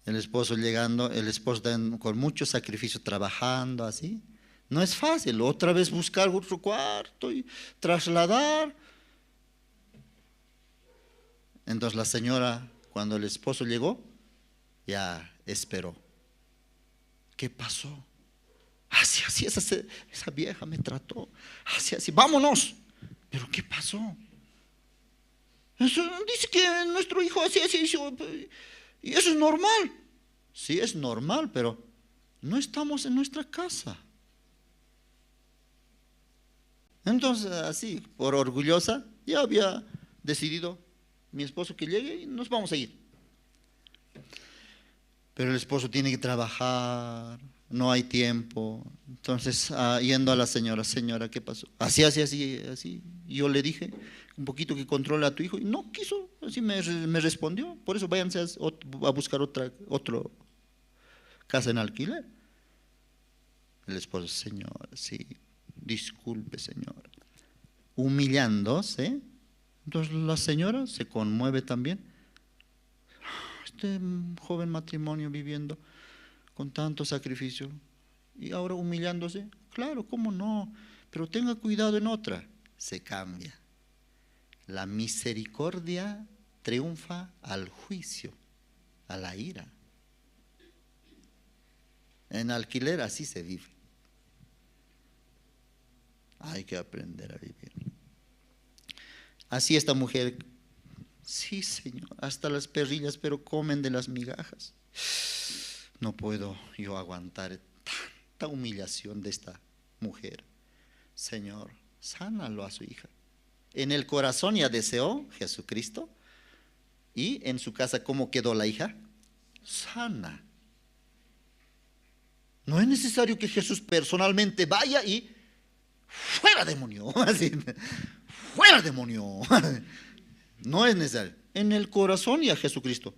El esposo llegando, el esposo con mucho sacrificio trabajando así. No es fácil, otra vez buscar otro cuarto y trasladar. Entonces la señora, cuando el esposo llegó, ya esperó. ¿Qué pasó? Así, esa vieja me trató. Así, vámonos. ¿Pero qué pasó? Dice que nuestro hijo así, y eso es normal. Sí, es normal, pero no estamos en nuestra casa. Entonces, así, por orgullosa, ya había decidido mi esposo que llegue y nos vamos a ir. Pero el esposo tiene que trabajar, no hay tiempo. Entonces, yendo a la señora, señora, ¿qué pasó? Así. Y yo le dije, un poquito que controle a tu hijo, y no quiso, así me respondió. Por eso váyanse a buscar otra casa en alquiler. El esposo, señora, sí, disculpe, señora. Humillándose. Entonces la señora se conmueve también. Este joven matrimonio viviendo con tanto sacrificio y ahora humillándose. Claro, ¿cómo no? Pero tenga cuidado en otra. Se cambia. La misericordia triunfa al juicio, a la ira. En alquiler así se vive. Hay que aprender a vivir. Así esta mujer, sí, Señor, hasta las perrillas, pero comen de las migajas. No puedo yo aguantar tanta humillación de esta mujer. Señor, sánalo a su hija. En el corazón ya deseó Jesucristo. Y en su casa, ¿cómo quedó la hija? Sana. No es necesario que Jesús personalmente vaya y fuera demonio, así, fuera demonio. No es necesario. En el corazón ya Jesucristo,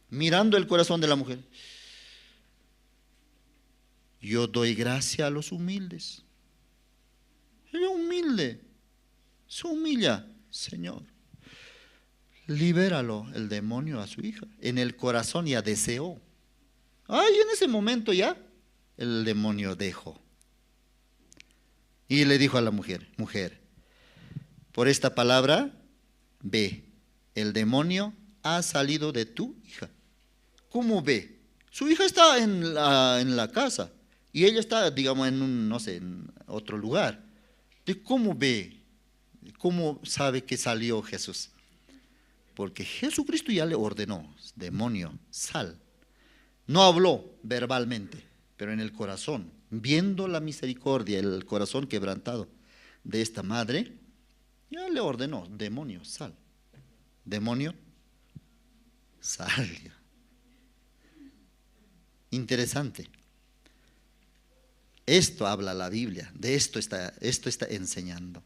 mirando el corazón de la mujer. Yo doy gracia a los humildes. Ella humilde, se humilla, Señor. Libéralo el demonio a su hija. En el corazón ya deseó. Ay, en ese momento ya el demonio dejó. Y le dijo a la mujer, mujer, por esta palabra, ve, el demonio ha salido de tu hija. ¿Cómo ve? Su hija está en la casa y ella está, digamos, en un, no sé, en otro lugar. ¿De cómo ve? ¿Cómo sabe que salió Jesús? Porque Jesucristo ya le ordenó, demonio, sal. No habló verbalmente, pero en el corazón, viendo la misericordia, el corazón quebrantado de esta madre, ya le ordenó, demonio, sal. Demonio, sal. Interesante. Esto habla la Biblia, de esto está enseñando.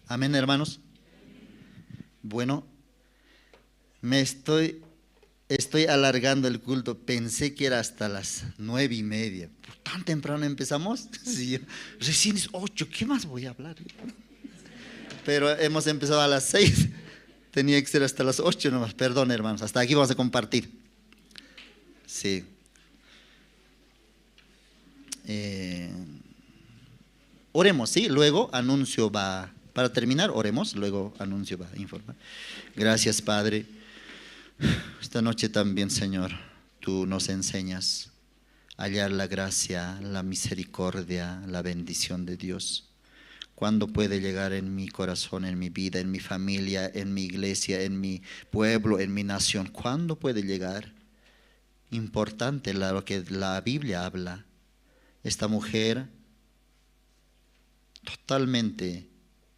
Amén, hermanos. Bueno, me estoy alargando el culto. Pensé que era hasta las 9:30. ¿Por tan temprano empezamos? Sí, recién es 8. ¿Qué más voy a hablar? Pero hemos empezado a las 6. Tenía que ser hasta las 8 nomás. Perdón, hermanos. Hasta aquí vamos a compartir. Sí. Oremos, ¿sí? Luego anuncio va. Para terminar, oremos, luego anuncio va a informar. Gracias, Padre. Esta noche también, Señor, tú nos enseñas a hallar la gracia, la misericordia, la bendición de Dios. ¿Cuándo puede llegar en mi corazón, en mi vida, en mi familia, en mi iglesia, en mi pueblo, en mi nación? ¿Cuándo puede llegar? Importante lo que la Biblia habla. Esta mujer totalmente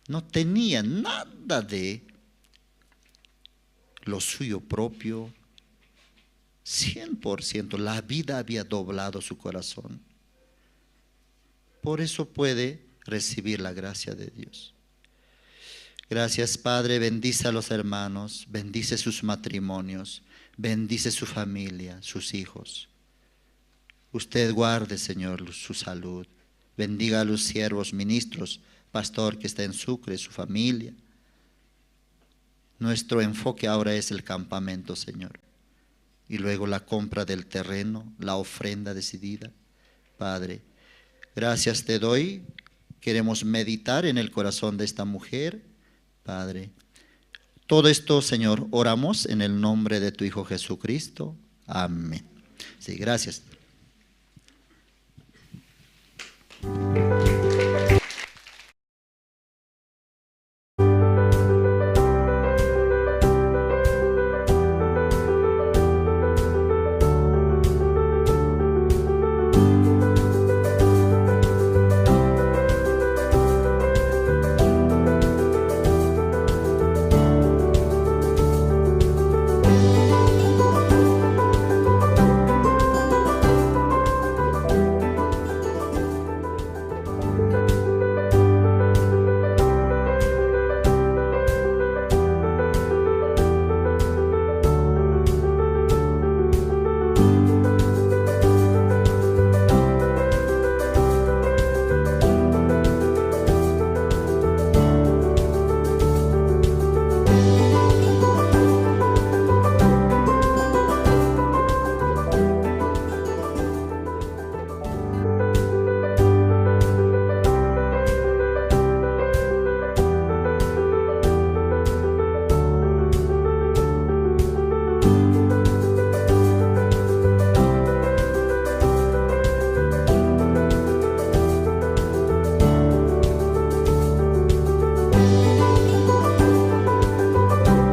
no tenía nada de lo suyo propio, 100%, la vida había doblado su corazón. Por eso puede recibir la gracia de Dios. Gracias, Padre, bendice a los hermanos, bendice sus matrimonios, bendice su familia, sus hijos. Usted guarde, Señor, su salud, bendiga a los siervos, ministros, pastor que está en Sucre, su familia. Nuestro enfoque ahora es el campamento, Señor. Y luego la compra del terreno, la ofrenda decidida. Padre, gracias te doy. Queremos meditar en el corazón de esta mujer. Padre, todo esto, Señor, oramos en el nombre de tu Hijo Jesucristo. Amén. Sí, gracias.